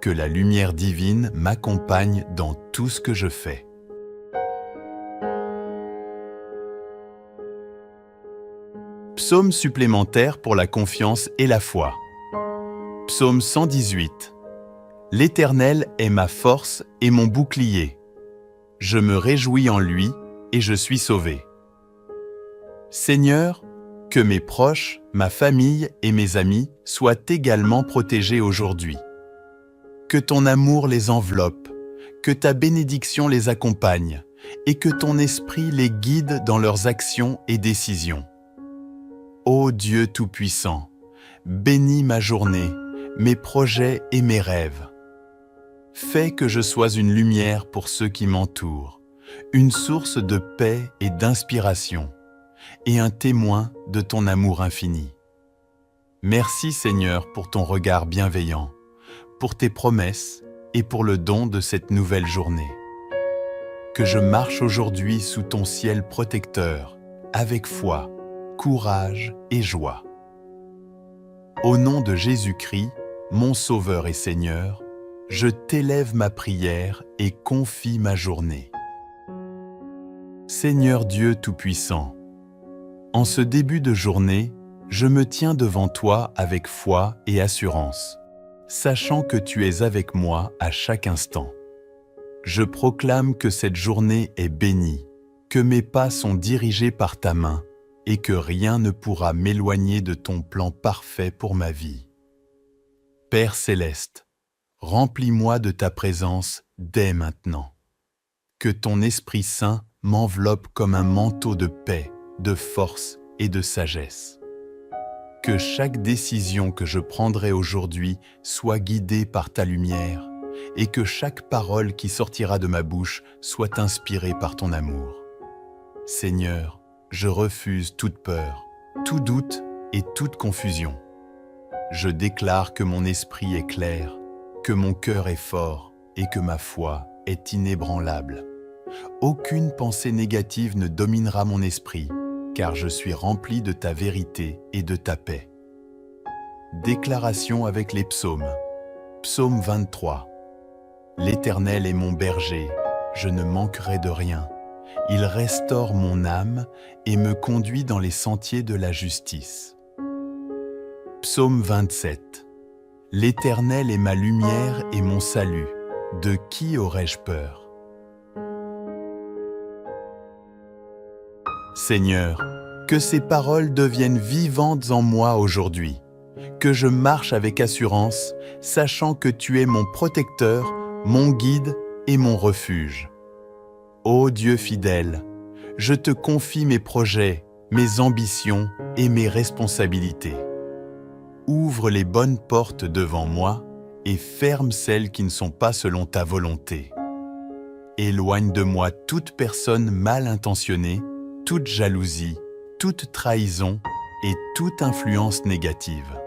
Que la lumière divine m'accompagne dans tout ce que je fais. Psaume supplémentaire pour la confiance et la foi. Psaume 118. L'Éternel est ma force et mon bouclier. Je me réjouis en lui et je suis sauvé. Seigneur, que mes proches, ma famille et mes amis soient également protégés aujourd'hui. Que ton amour les enveloppe, que ta bénédiction les accompagne et que ton esprit les guide dans leurs actions et décisions. Ô Dieu Tout-Puissant, bénis ma journée, mes projets et mes rêves. Fais que je sois une lumière pour ceux qui m'entourent, une source de paix et d'inspiration, et un témoin de ton amour infini. Merci Seigneur pour ton regard bienveillant, pour tes promesses et pour le don de cette nouvelle journée. Que je marche aujourd'hui sous ton ciel protecteur, avec foi, courage et joie. Au nom de Jésus-Christ, mon Sauveur et Seigneur, je t'élève ma prière et confie ma journée. Seigneur Dieu Tout-Puissant, en ce début de journée, je me tiens devant toi avec foi et assurance, sachant que tu es avec moi à chaque instant. Je proclame que cette journée est bénie, que mes pas sont dirigés par ta main et que rien ne pourra m'éloigner de ton plan parfait pour ma vie. Père céleste, remplis-moi de ta présence dès maintenant. Que ton Esprit Saint m'enveloppe comme un manteau de paix, de force et de sagesse. Que chaque décision que je prendrai aujourd'hui soit guidée par ta lumière et que chaque parole qui sortira de ma bouche soit inspirée par ton amour. Seigneur, je refuse toute peur, tout doute et toute confusion. Je déclare que mon esprit est clair, que mon cœur est fort et que ma foi est inébranlable. Aucune pensée négative ne dominera mon esprit, car je suis rempli de ta vérité et de ta paix. Déclaration avec les psaumes. Psaume 23. L'Éternel est mon berger, je ne manquerai de rien. Il restaure mon âme et me conduit dans les sentiers de la justice. Psaume 27. L'Éternel est ma lumière et mon salut. De qui aurais-je peur? Seigneur, que ces paroles deviennent vivantes en moi aujourd'hui, que je marche avec assurance, sachant que tu es mon protecteur, mon guide et mon refuge. Ô Dieu fidèle, je te confie mes projets, mes ambitions et mes responsabilités. Ouvre les bonnes portes devant moi et ferme celles qui ne sont pas selon ta volonté. Éloigne de moi toute personne mal intentionnée, toute jalousie, toute trahison et toute influence négative.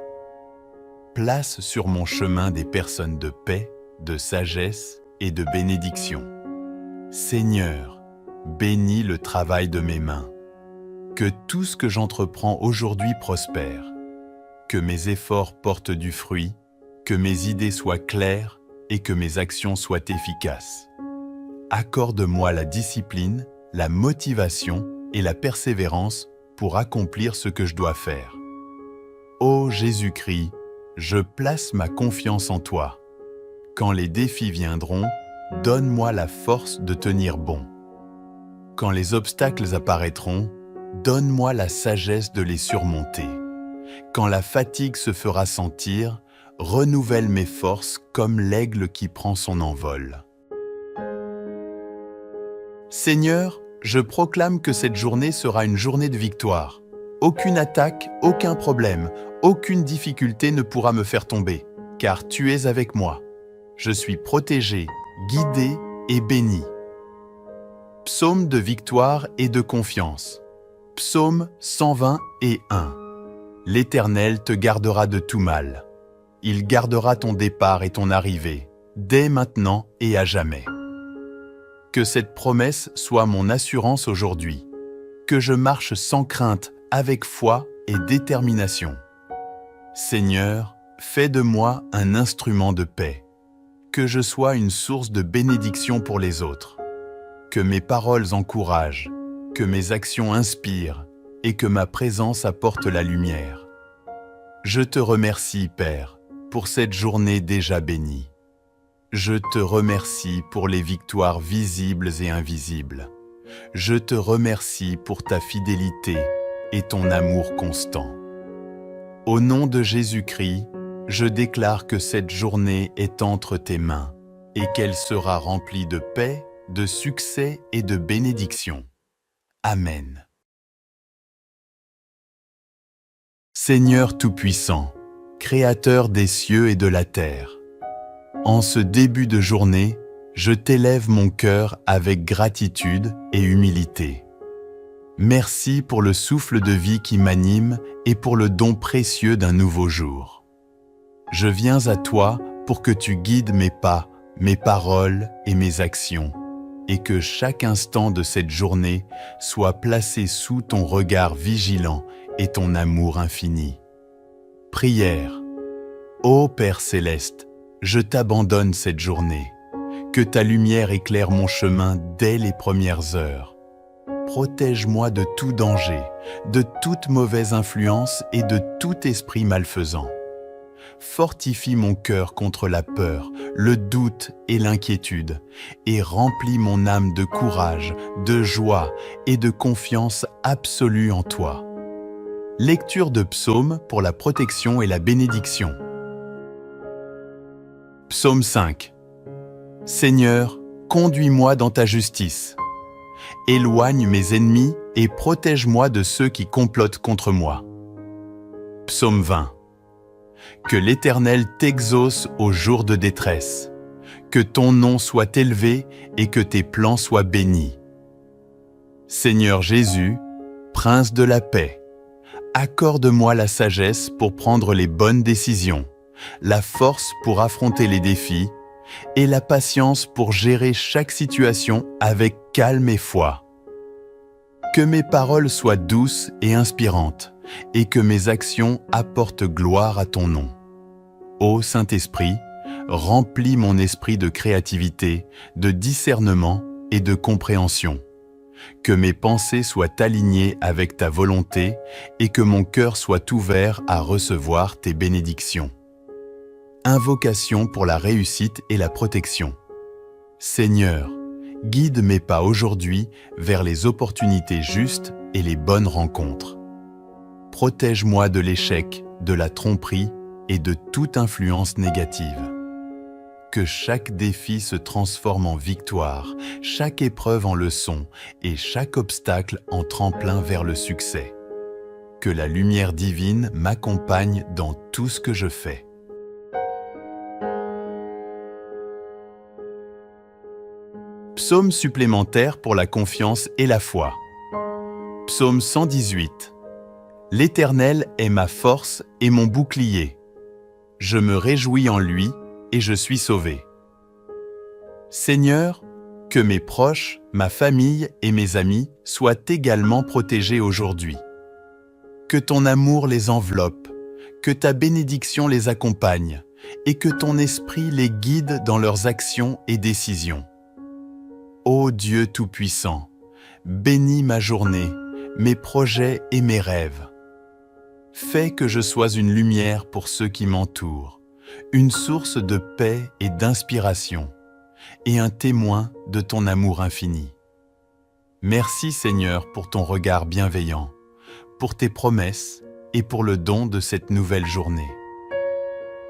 Place sur mon chemin des personnes de paix, de sagesse et de bénédiction. Seigneur, bénis le travail de mes mains. Que tout ce que j'entreprends aujourd'hui prospère. Que mes efforts portent du fruit, que mes idées soient claires et que mes actions soient efficaces. Accorde-moi la discipline, la motivation et la persévérance pour accomplir ce que je dois faire. Ô Jésus-Christ, je place ma confiance en toi. Quand les défis viendront, donne-moi la force de tenir bon. Quand les obstacles apparaîtront, donne-moi la sagesse de les surmonter. Quand la fatigue se fera sentir, renouvelle mes forces comme l'aigle qui prend son envol. Seigneur, je proclame que cette journée sera une journée de victoire. Aucune attaque, aucun problème, aucune difficulté ne pourra me faire tomber, car tu es avec moi. Je suis protégé, guidé et béni. Psaume de victoire et de confiance. Psaume 121. L'Éternel te gardera de tout mal. Il gardera ton départ et ton arrivée, dès maintenant et à jamais. Que cette promesse soit mon assurance aujourd'hui. Que je marche sans crainte, avec foi et détermination. Seigneur, fais de moi un instrument de paix. Que je sois une source de bénédiction pour les autres. Que mes paroles encouragent, que mes actions inspirent et que ma présence apporte la lumière. Je te remercie, Père, pour cette journée déjà bénie. Je te remercie pour les victoires visibles et invisibles. Je te remercie pour ta fidélité et ton amour constant. Au nom de Jésus-Christ, je déclare que cette journée est entre tes mains et qu'elle sera remplie de paix, de succès et de bénédiction. Amen. Seigneur Tout-Puissant, Créateur des cieux et de la terre, en ce début de journée, je t'élève mon cœur avec gratitude et humilité. Merci pour le souffle de vie qui m'anime et pour le don précieux d'un nouveau jour. Je viens à toi pour que tu guides mes pas, mes paroles et mes actions, et que chaque instant de cette journée soit placé sous ton regard vigilant et ton amour infini. Prière. Ô Père céleste, je t'abandonne cette journée. Que ta lumière éclaire mon chemin dès les premières heures. Protège-moi de tout danger, de toute mauvaise influence et de tout esprit malfaisant. Fortifie mon cœur contre la peur, le doute et l'inquiétude, et remplis mon âme de courage, de joie et de confiance absolue en toi. Lecture de psaumes pour la protection et la bénédiction. Psaume 5. Seigneur, conduis-moi dans ta justice. Éloigne mes ennemis et protège-moi de ceux qui complotent contre moi. Psaume 20. Que l'Éternel t'exauce au jour de détresse. Que ton nom soit élevé et que tes plans soient bénis. Seigneur Jésus, Prince de la paix, accorde-moi la sagesse pour prendre les bonnes décisions, la force pour affronter les défis et la patience pour gérer chaque situation avec calme et foi. Que mes paroles soient douces et inspirantes et que mes actions apportent gloire à ton nom. Ô Saint-Esprit, remplis mon esprit de créativité, de discernement et de compréhension. Que mes pensées soient alignées avec ta volonté et que mon cœur soit ouvert à recevoir tes bénédictions. Invocation pour la réussite et la protection. Seigneur, guide mes pas aujourd'hui vers les opportunités justes et les bonnes rencontres. Protège-moi de l'échec, de la tromperie et de toute influence négative. Que chaque défi se transforme en victoire, chaque épreuve en leçon et chaque obstacle en tremplin vers le succès. Que la lumière divine m'accompagne dans tout ce que je fais. Psaume supplémentaire pour la confiance et la foi. Psaume 118. L'Éternel est ma force et mon bouclier. Je me réjouis en lui et je suis sauvé. Seigneur, Que mes proches, ma famille et mes amis soient également protégés aujourd'hui. Que ton amour les enveloppe, que ta bénédiction les accompagne et que ton esprit les guide dans leurs actions et décisions. Ô Dieu Tout-Puissant, bénis ma journée, mes projets et mes rêves. Fais que je sois une lumière pour ceux qui m'entourent, une source de paix et d'inspiration, et un témoin de ton amour infini. Merci Seigneur pour ton regard bienveillant, pour tes promesses et pour le don de cette nouvelle journée.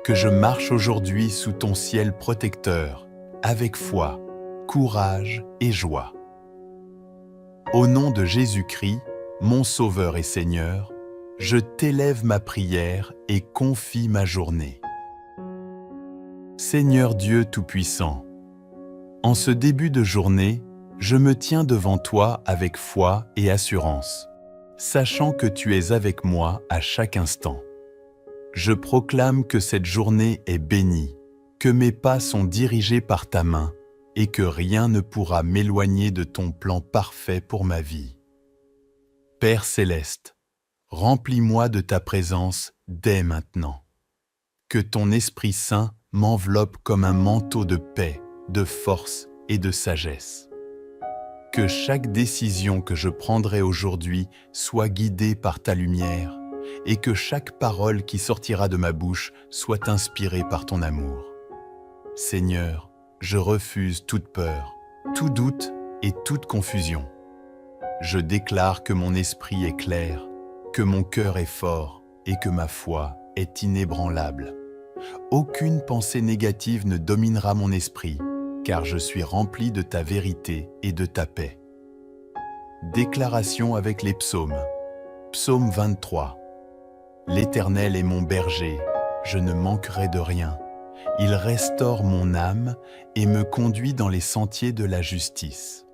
Que je marche aujourd'hui sous ton ciel protecteur, avec foi, courage et joie. Au nom de Jésus-Christ, mon Sauveur et Seigneur, je t'élève ma prière et confie ma journée. Seigneur Dieu Tout-Puissant, en ce début de journée, je me tiens devant toi avec foi et assurance, sachant que tu es avec moi à chaque instant. Je proclame que cette journée est bénie, que mes pas sont dirigés par ta main et que rien ne pourra m'éloigner de ton plan parfait pour ma vie. Père céleste, remplis-moi de ta présence dès maintenant. Que ton Esprit Saint m'enveloppe comme un manteau de paix, de force et de sagesse. Que chaque décision que je prendrai aujourd'hui soit guidée par ta lumière et que chaque parole qui sortira de ma bouche soit inspirée par ton amour. Seigneur, je refuse toute peur, tout doute et toute confusion. Je déclare que mon esprit est clair, que mon cœur est fort et que ma foi est inébranlable. Aucune pensée négative ne dominera mon esprit, car je suis rempli de ta vérité et de ta paix. Déclaration avec les psaumes. Psaume 23. L'Éternel est mon berger, je ne manquerai de rien. Il restaure mon âme et me conduit dans les sentiers de la justice.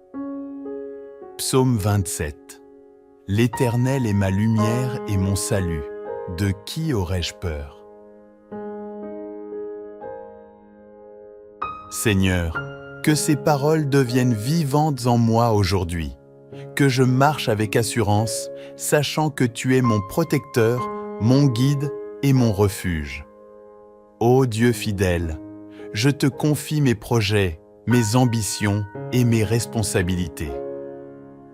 Psaume 27. L'Éternel est ma lumière et mon salut. De qui aurais-je peur? Seigneur, que ces paroles deviennent vivantes en moi aujourd'hui, que je marche avec assurance, sachant que tu es mon protecteur, mon guide et mon refuge. Ô Dieu fidèle, je te confie mes projets, mes ambitions et mes responsabilités.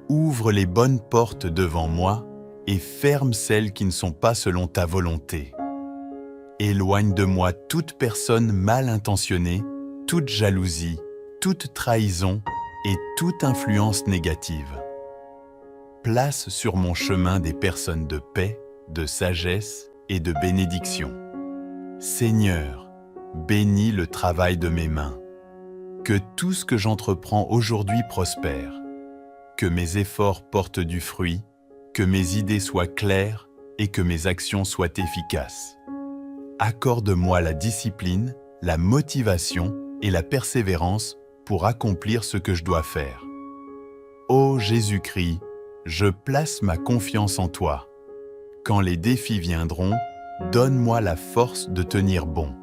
Ouvre les bonnes portes devant moi et ferme celles qui ne sont pas selon ta volonté. Éloigne de moi toute personne mal intentionnée, toute jalousie, toute trahison et toute influence négative. Place sur mon chemin des personnes de paix, de sagesse et de bénédiction. Seigneur, bénis le travail de mes mains. Que tout ce que j'entreprends aujourd'hui prospère. Que mes efforts portent du fruit, que mes idées soient claires et que mes actions soient efficaces. Accorde-moi la discipline, la motivation et la persévérance pour accomplir ce que je dois faire. Ô Jésus-Christ, je place ma confiance en toi. Quand les défis viendront, donne-moi la force de tenir bon.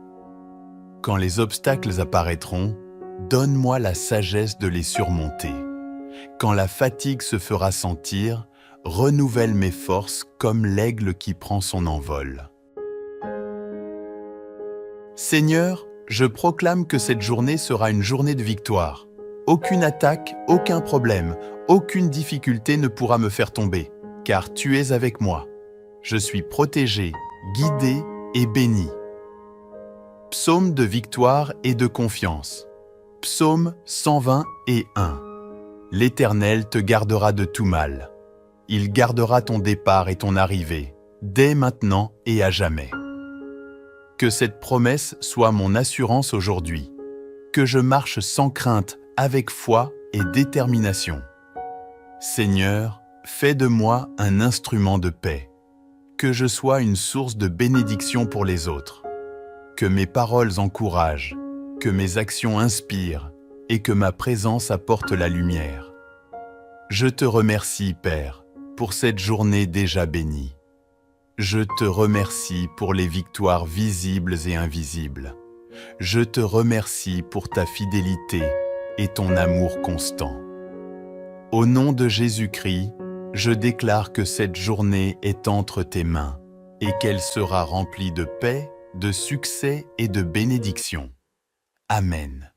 Quand les obstacles apparaîtront, donne-moi la sagesse de les surmonter. Quand la fatigue se fera sentir, renouvelle mes forces comme l'aigle qui prend son envol. Seigneur, je proclame que cette journée sera une journée de victoire. Aucune attaque, aucun problème, aucune difficulté ne pourra me faire tomber, car tu es avec moi. Je suis protégé, guidé et béni. Psaume de victoire et de confiance. Psaume 121. L'Éternel te gardera de tout mal. Il gardera ton départ et ton arrivée, dès maintenant et à jamais. Que cette promesse soit mon assurance aujourd'hui. Que je marche sans crainte, avec foi et détermination. Seigneur, fais de moi un instrument de paix. Que je sois une source de bénédiction pour les autres. Que mes paroles encouragent, que mes actions inspirent et que ma présence apporte la lumière. Je te remercie, Père, pour cette journée déjà bénie. Je te remercie pour les victoires visibles et invisibles. Je te remercie pour ta fidélité, et ton amour constant. Au nom de Jésus-Christ, je déclare que cette journée est entre tes mains et qu'elle sera remplie de paix, de succès et de bénédiction. Amen.